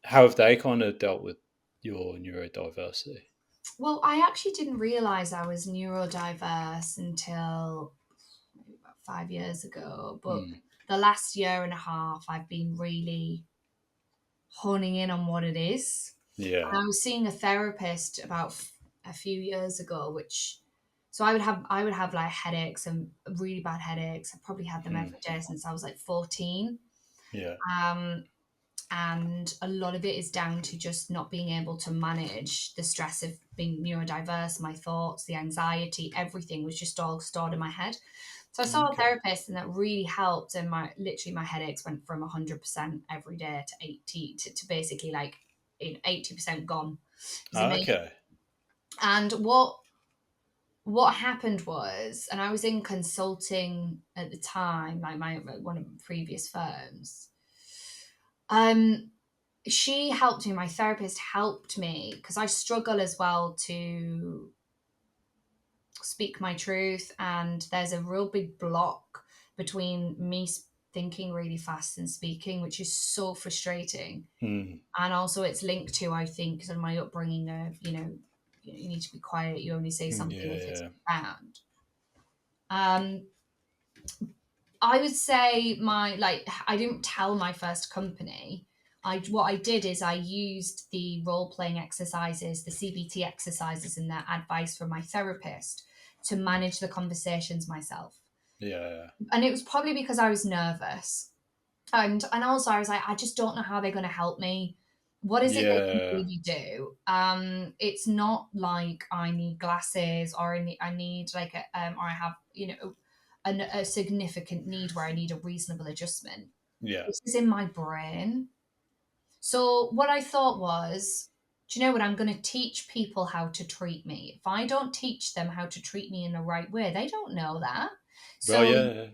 how have they kind of dealt with your neurodiversity? Well, I actually didn't realize I was neurodiverse until maybe about 5 years ago. But Mm, the last year and a half, I've been really honing in on what it is. yeah. And I was seeing a therapist about a few years ago, which so I would have like headaches and really bad headaches. I probably had them Mm, every day since I was like 14. yeah. Um, and a lot of it is down to just not being able to manage the stress of being neurodiverse. My thoughts, the anxiety, everything was just all stored in my head. So I saw a Okay. therapist, and that really helped. And my headaches went from 100% every day to 80 to basically like 80% gone. It was amazing. Okay. And what happened was, and I was in consulting at the time, like my one of my previous firms. Um, she helped me. My therapist helped me because I struggle as well to speak my truth, and there's a real big block between me thinking really fast and speaking, which is so frustrating. Mm, And also it's linked to, I think, sort of my upbringing of, you need to be quiet, you only say something if it's yeah. profound. um I would say I didn't tell my first company. What I did is I used the role playing exercises, the CBT exercises, and that advice from my therapist to manage the conversations myself. Yeah. And it was probably because I was nervous, and also I was like, I just don't know how they're going to help me. What is it they can Yeah. really do? It's not like I need glasses, or I need like or I have a significant need where I need a reasonable adjustment. Yeah. This is in my brain. So what I thought was, do you know what? I'm going to teach people how to treat me. If I don't teach them how to treat me in the right way, they don't know that. Well, So yeah.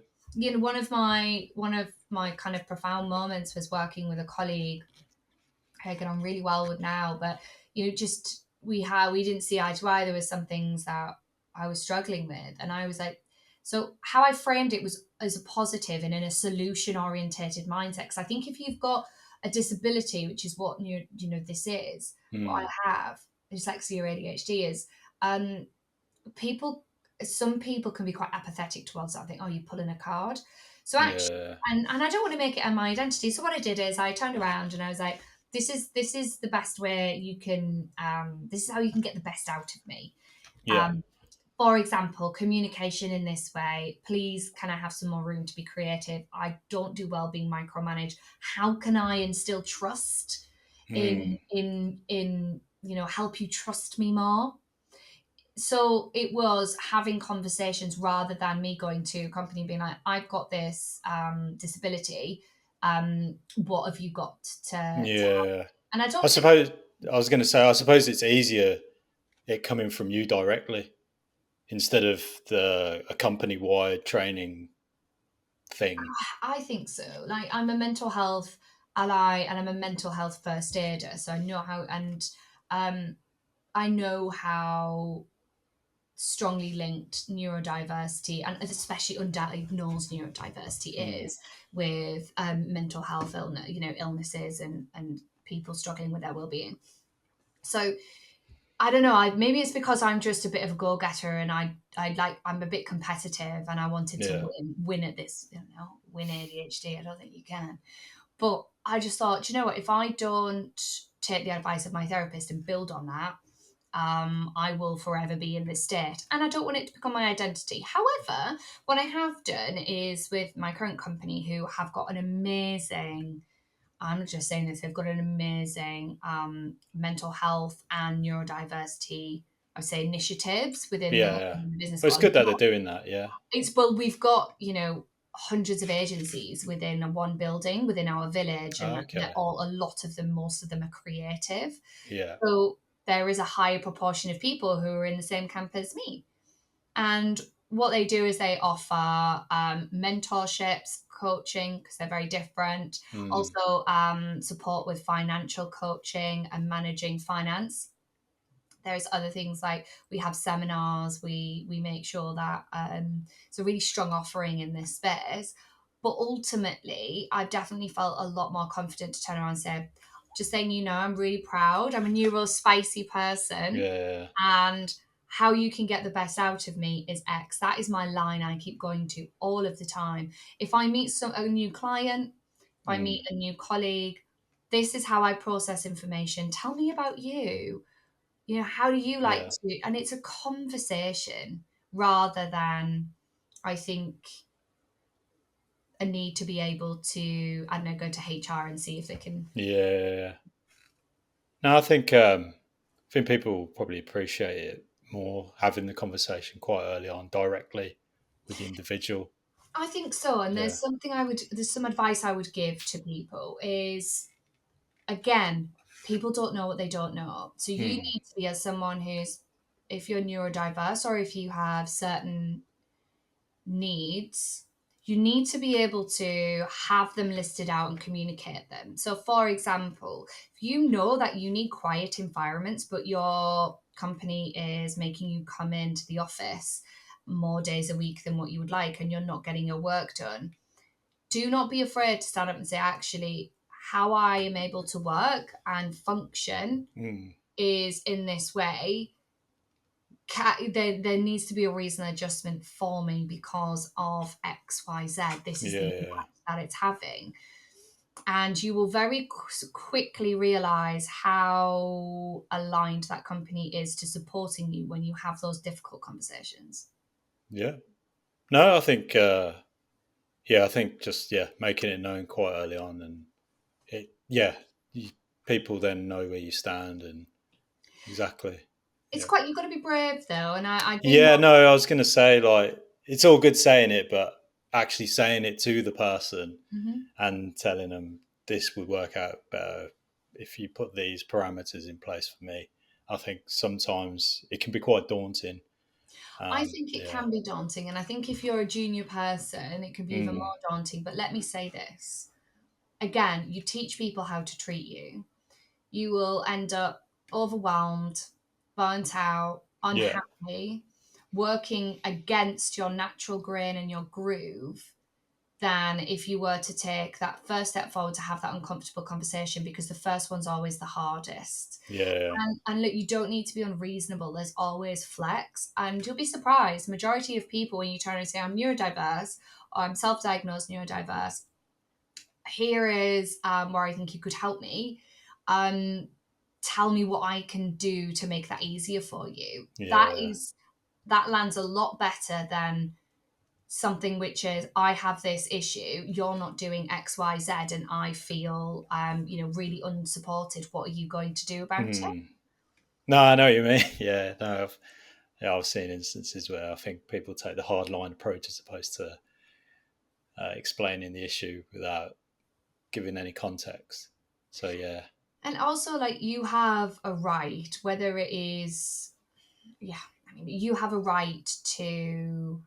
one of my kind of profound moments was working with a colleague I get on really well with now, but just we didn't see eye to eye. There was some things that I was struggling with, and I was like, so how I framed it was as a positive and in a solution orientated mindset. Because I think if you've got a disability, which is what this is, what Mm, I have, dyslexia or ADHD is, um, people some people can be quite apathetic towards that. I think, oh, you pull in a card. So actually, yeah. and I don't want to make it my identity. So what I did is I turned around and I was like, this is the best way you can. This is how you can get the best out of me. Yeah. Um, for example, communication in this way. Please, can I have some more room to be creative? I don't do well being micromanaged. How can I instill trust Mm, in help you trust me more? So it was having conversations rather than me going to a company and being like, I've got this disability. What have you got to help? yeah. And I I don't think, suppose I was going to say. I suppose it's easier it coming from you directly instead of the a company wide training thing. I think so. Like, I'm a mental health ally and I'm a mental health first aider. So um, I know how strongly linked neurodiversity, and especially undiagnosed neurodiversity Mm, is with mental health illnesses and people struggling with their well-being. So I don't know. Maybe it's because I'm just a bit of a go-getter, and I'm a bit competitive, and I wanted to yeah. win at this. Win ADHD. I don't think you can. But I just thought, do you know what? If I don't take the advice of my therapist and build on that, I will forever be in this state. And I don't want it to become my identity. However, what I have done is with my current company, who have got an amazing, I'm not just saying this, they've got an amazing mental health and neurodiversity I would say, initiatives within Yeah, yeah. the business Well, it's world. good that they're doing that. Yeah. It's well, we've got, hundreds of agencies within one building within our village, and they're Okay. all, a lot of them, most of them are creative. Yeah. So there is a higher proportion of people who are in the same camp as me. And what they do is they offer mentorships, coaching, because they're very different. Mm. Also, support with financial coaching and managing finance. There's other things like we have seminars. We make sure that it's a really strong offering in this space. But ultimately, I've definitely felt a lot more confident to turn around and say, just saying, I'm really proud. I'm a neuro spicy person, Yeah. and how you can get the best out of me is X. That is my line I keep going to all of the time. If I meet a new client, if I meet Mm. a new colleague, this is how I process information. Tell me about you. How do you like Yeah. to? And it's a conversation rather than, I think, a need to be able to, I don't know, go to HR and see if they can. Yeah. No, I think people probably appreciate it more having the conversation quite early on, directly with the individual. I think so. And Yeah. there's some advice I would give to people is, again, people don't know what they don't know. So you Mm. need to be, as someone who's, if you're neurodiverse or if you have certain needs, you need to be able to have them listed out and communicate them. So, for example, if you know that you need quiet environments, but your company is making you come into the office more days a week than what you would like, and you're not getting your work done, do not be afraid to stand up and say, actually, how I am able to work and function Mm. is in this way. There needs to be a reasonable adjustment for me because of XYZ. This is the Yeah. Yeah. impact that it's having. And you will very quickly realize how aligned that company is to supporting you when you have those difficult conversations. Yeah. No, I think. I think just making it known quite early on, and you, people then know where you stand, and exactly. It's Yeah. quite, you've got to be brave though. And I do Yeah. know. No, I was going to say, like, it's all good saying it, but actually saying it to the person Mhm. and telling them this would work out better if you put these parameters in place for me. I think sometimes it can be quite daunting. I think it Yeah. can be daunting. And I think if you're a junior person, it can be even Mm. more daunting. But let me say this again, you teach people how to treat you. You will end up overwhelmed, burnt out, Yeah. unhappy, working against your natural grain and your groove than if you were to take that first step forward to have that uncomfortable conversation, because the first one's always the hardest. Yeah. And look, you don't need to be unreasonable. There's always flex. And you'll be surprised. Majority of people, when you turn and say, I'm neurodiverse or I'm self-diagnosed neurodiverse, here is where I think you could help me. Um, Tell me what I can do to make that easier for you. Yeah. That lands a lot better than something which is, I have this issue, you're not doing XYZ, and I feel really unsupported. What are you going to do about it? Mm. No, I know what you mean. I've seen instances where I think people take the hard line approach as opposed to explaining the issue without giving any context. So yeah. And also, like, you have a right, whether it is, yeah, I mean, you have a right to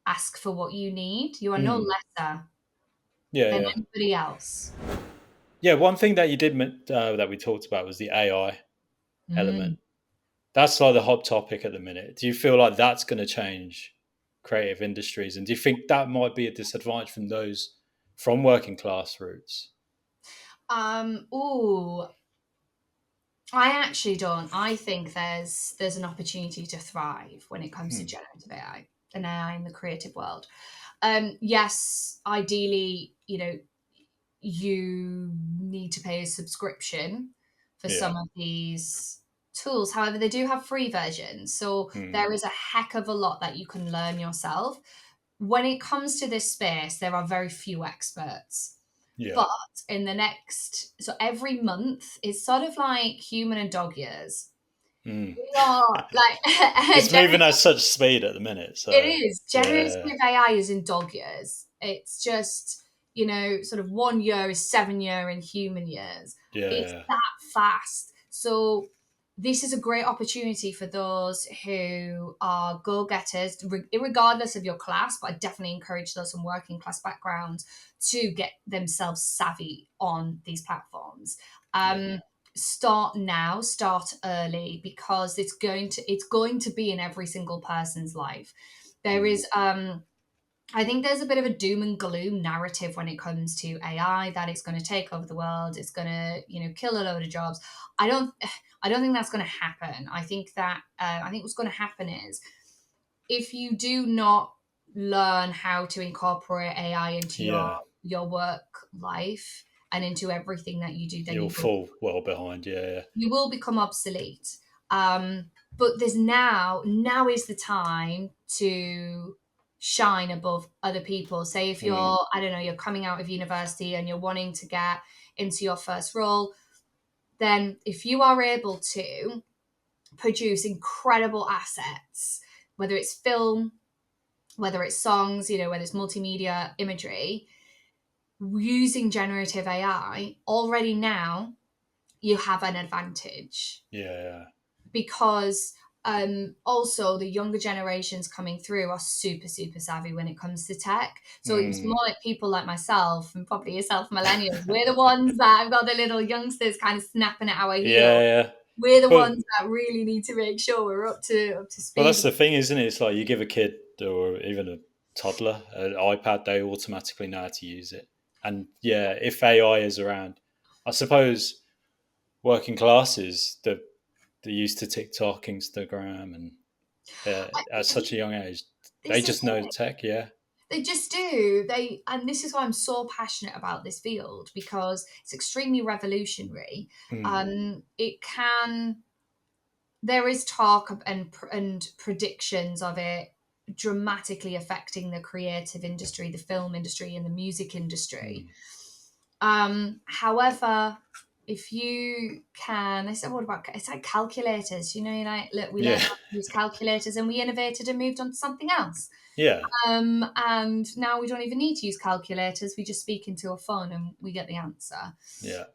ask for what you need. You are no Mm. lesser Yeah, than yeah, anybody else. yeah. One thing that you did that we talked about was the AI Mm. element. That's like the hot topic at the minute. Do you feel like that's going to change creative industries, and do you think that might be a disadvantage from those from working class roots? Ooh, I actually don't. I think there's an opportunity to thrive when it comes to Hmm. generative AI and AI in the creative world. Yes, ideally, you need to pay a subscription for Yeah. some of these tools. However, they do have free versions. So Hmm. there is a heck of a lot that you can learn yourself. When it comes to this space, there are very few experts. Yeah. But in the next, so every month, it's sort of like human and dog years. Mm. We are like It's moving at such speed at the minute. it So is. Generative yeah, AI is in dog years. It's just, sort of 1 year is 7 year in human years. It's yeah, that fast. So this is a great opportunity for those who are go-getters, regardless of your class, but I definitely encourage those from working class backgrounds to get themselves savvy on these platforms. yeah, Start now, start early, because it's going to be in every single person's life. There mm, is I think there's a bit of a doom and gloom narrative when it comes to AI, that it's going to take over the world, it's going to, kill a load of jobs. I don't think that's going to happen. I think what's going to happen is, if you do not learn how to incorporate AI into your yeah. your work life and into everything that you do, then You'll fall well behind. Yeah, you will become obsolete. But there's now is the time to shine above other people. Say if yeah, mm, you're, I don't know, you're coming out of university and you're wanting to get into your first role, then if you are able to produce incredible assets, whether it's film, whether it's songs, whether it's multimedia imagery, using generative AI already now, you have an advantage, yeah, because also the younger generations coming through are super super savvy when it comes to tech. So it's mm. more like people like myself, and probably yourself, millennials, we're the ones that have got the little youngsters kind of snapping at our heel. Yeah, yeah. We're the But ones that really need to make sure we're up to Well, speed. that's the thing, isn't it? It's like you give a kid or even a toddler an iPad, they automatically know how to use it. And yeah, if AI is around, I suppose working classes, they're used to TikTok, Instagram, and at such a young age, they This is just know tech. Yeah. They just do. And this is why I'm so passionate about this field, because it's extremely revolutionary. Mm. It can There is talk and predictions of it dramatically affecting the creative industry, the film industry, and the music industry. Mm. However, if you can, I said, what about, it's like calculators, look, we Yeah. learned how to use calculators and we innovated and moved on to something else. Yeah. And now we don't even need to use calculators. We just speak into a phone and we get the answer. Yeah.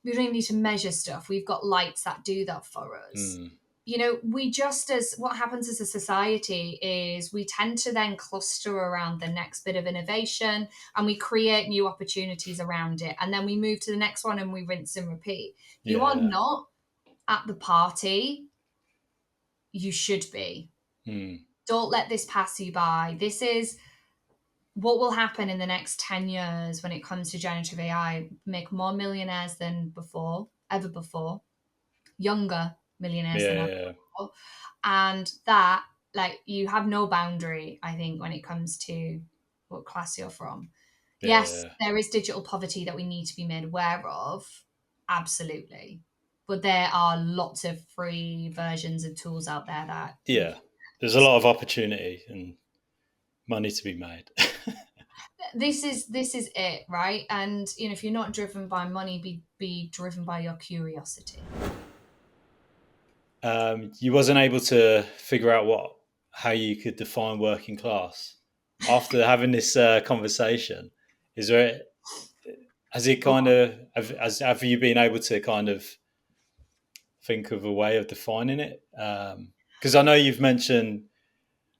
We don't even need to measure stuff. We've got lights that do that for us. Mm. We just, as what happens as a society is, we tend to then cluster around the next bit of innovation and we create new opportunities around it. And then we move to the next one and we rinse and repeat. You Yeah. are Yeah. not at the party. You should be. Mm. Don't let this pass you by. This is what will happen in the next 10 years when it comes to generative AI. Make more millionaires than before, ever before, younger millionaires than Yeah. ever Yeah. before. And that, like, you have no boundary, I think, when it comes to what class you're from. Yes, Yeah. there is digital poverty that we need to be made aware of. Absolutely. But there are lots of free versions of tools out there that you Yeah. There's a lot of opportunity and money to be made. this is it, right? And if you're not driven by money, be driven by your curiosity. You wasn't able to figure out how you could define working class after having this conversation. Is there has it Go kind on. of have you been able to kind of think of a way of defining it? Because I know you've mentioned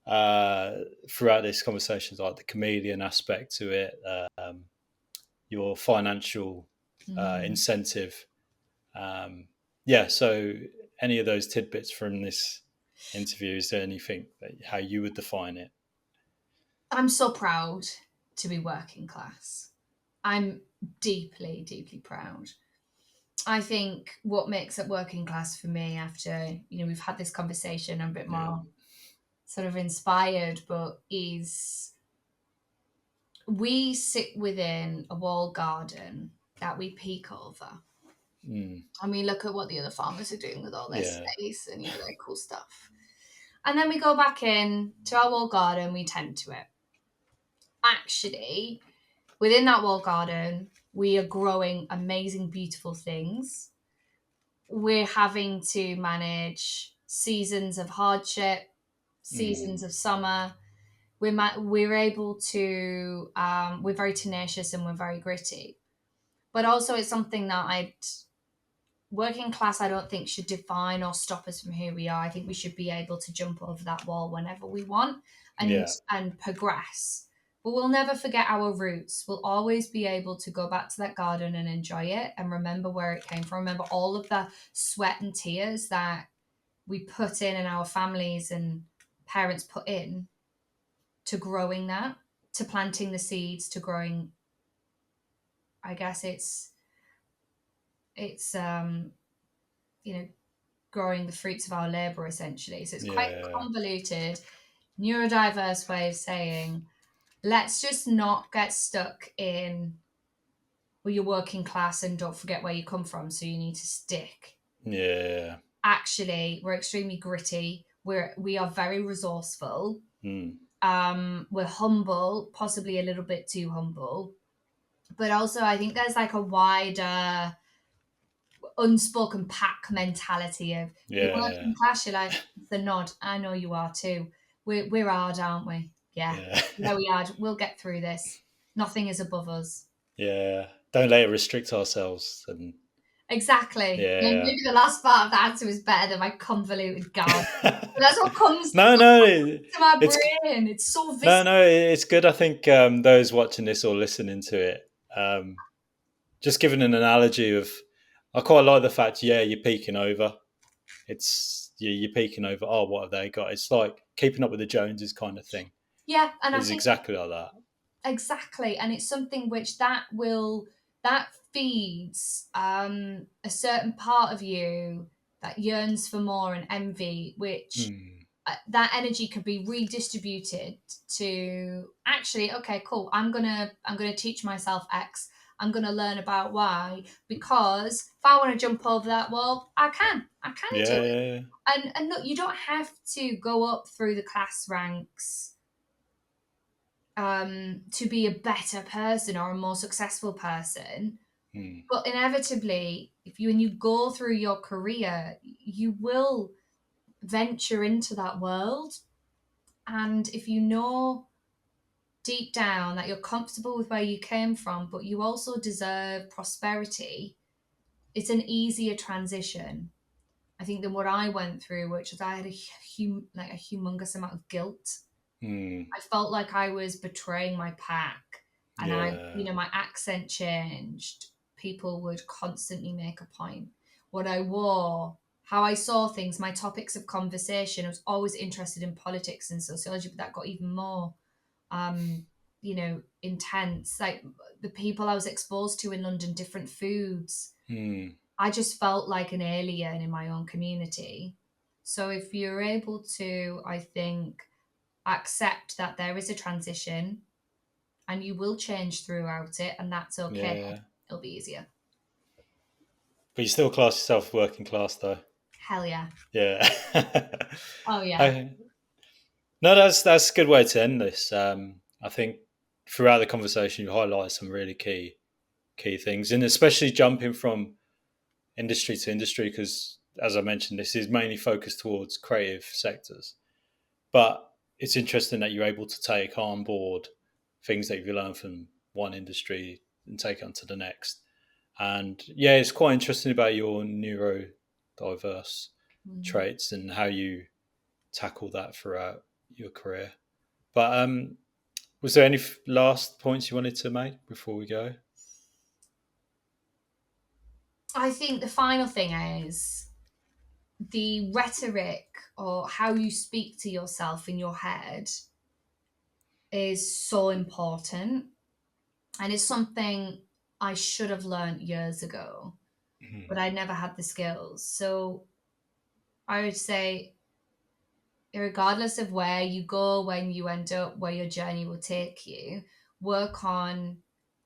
uh, throughout this conversation like the comedian aspect to it, your financial Mm. incentive. Yeah, so any of those tidbits from this interview, is there anything how you would define it? I'm so proud to be working class. I'm deeply deeply proud. I think what makes it working class for me, after we've had this conversation, I'm a bit Yeah. more sort of inspired, but is, we sit within a walled garden that we peek over. Mm. And we look at what the other farmers are doing with all their Yeah. space and their cool stuff. And then we go back in to our walled garden, we tend to it. Actually, within that walled garden, we are growing amazing, beautiful things. we're having to manage seasons of hardship, seasons of summer. We're able to we're very tenacious and we're very gritty. But also, it's something that working class, I don't think should define or stop us from who we are. I think we should be able to jump over that wall whenever we want and Yeah. progress. But we'll never forget our roots. We'll always be able to go back to that garden and enjoy it and remember where it came from. Remember all of the sweat and tears that we put in and our families and parents put in to growing that, to planting the seeds, to growing. I guess it's you know, growing the fruits of our labor essentially. So it's quite Yeah. convoluted, neurodiverse way of saying, let's just not get stuck in, well, you're working class and don't forget where you come from, so you need to stick. Yeah. Actually, we're extremely gritty. We are very resourceful. Mm. We're humble, possibly a little bit too humble. But also I think there's like a wider unspoken pack mentality of, you're Yeah. working class, you're like, the nod, I know you are too. We're hard, aren't we? Yeah. Yeah. Yeah, we are. We'll get through this. Nothing is above us. Yeah. Don't let it restrict ourselves. And Exactly. Yeah, yeah. maybe the last part of the answer was better than my convoluted garb. But that's what comes No, no, to my it's brain. It's so no, visceral. no, it's good. I think those watching this or listening to it, just giving an analogy of, I quite like the fact, yeah, you're peeking over. You're peeking over. Oh, what have they got? It's like keeping up with the Joneses kind of thing. Yeah, and I It's think exactly like that. exactly, and it's something which that feeds a certain part of you that yearns for more and envy, which Mm. that energy could be redistributed to actually, okay, cool, I'm gonna teach myself X, I'm gonna learn about Y, because if I want to jump over that wall, I can do Yeah, it. yeah, And look, you don't have to go up through the class ranks to be a better person or a more successful person. yeah. Mm. But inevitably, if you when you go through your career, you will venture into that world. And if you know deep down that you're comfortable with where you came from, but you also deserve prosperity, it's an easier transition, I think, than what I went through, which was I had like a humongous amount of guilt. Mm. I felt like I was betraying my pack, and Yeah. my accent changed. People would constantly make a point. What I wore, how I saw things, my topics of conversation. I was always interested in politics and sociology, but that got even more, um, intense. Like the people I was exposed to in London, different foods. Mm. I just felt like an alien in my own community. So if you're able to, I think, accept that there is a transition and you will change throughout it, and that's okay. Yeah. It'll be easier. But you still class yourself working class, though. Hell yeah. Yeah. Oh yeah. I, no, that's a good way to end this. I think throughout the conversation, you highlight some really key things, and especially jumping from industry to industry, because as I mentioned, this is mainly focused towards creative sectors. But it's interesting that you're able to take on board things that you learn from one industry and take it onto the next. And yeah, it's quite interesting about your neurodiverse Mm. traits and how you tackle that throughout your career. But was there any last points you wanted to make before we go? I think the final thing is the rhetoric, or how you speak to yourself in your head, is so important, and it's something I should have learned years ago, but Mhm. I never had the skills. So I would say, regardless of where you go, when you end up, where your journey will take you, work on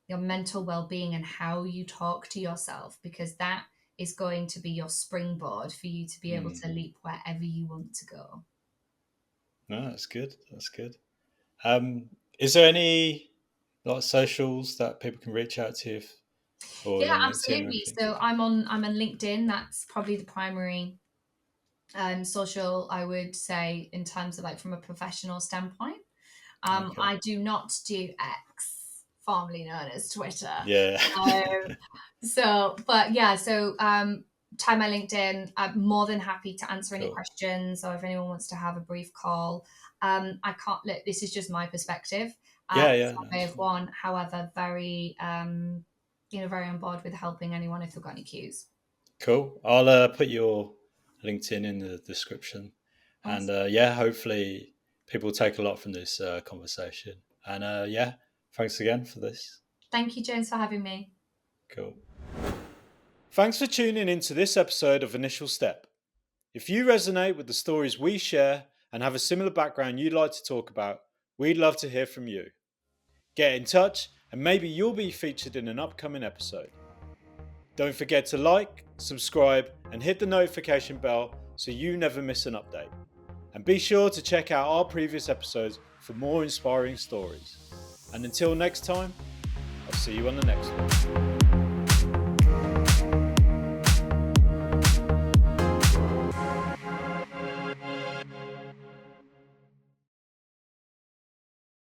your mental well-being and how you talk to yourself, because that is going to be your springboard for you to be able Mm. to leap wherever you want to go. No, that's good. That's good. Is there any like socials that people can reach out to? If... or Yeah, on LinkedIn or absolutely. anything? So I'm on LinkedIn. That's probably the primary social, I would say, in terms of like from a professional standpoint. Okay. I do not do X, formerly known as Twitter. Yeah. Um, but yeah, tag my LinkedIn. I'm more than happy to answer any Cool. questions or if anyone wants to have a brief call. I can't look, this is just my perspective. Yeah, It's yeah, no, not way that's of fine. one. However, very on board with helping anyone if they've got any cues. Cool. I'll put your LinkedIn in the description. And Awesome. yeah, hopefully people take a lot from this conversation. And yeah, thanks again for this. Thank you, James, for having me. Cool. Thanks for tuning into this episode of Initial Step. If you resonate with the stories we share and have a similar background you'd like to talk about, we'd love to hear from you. Get in touch and maybe you'll be featured in an upcoming episode. Don't forget to like, subscribe, and hit the notification bell so you never miss an update. And be sure to check out our previous episodes for more inspiring stories. And until next time, I'll see you on the next one.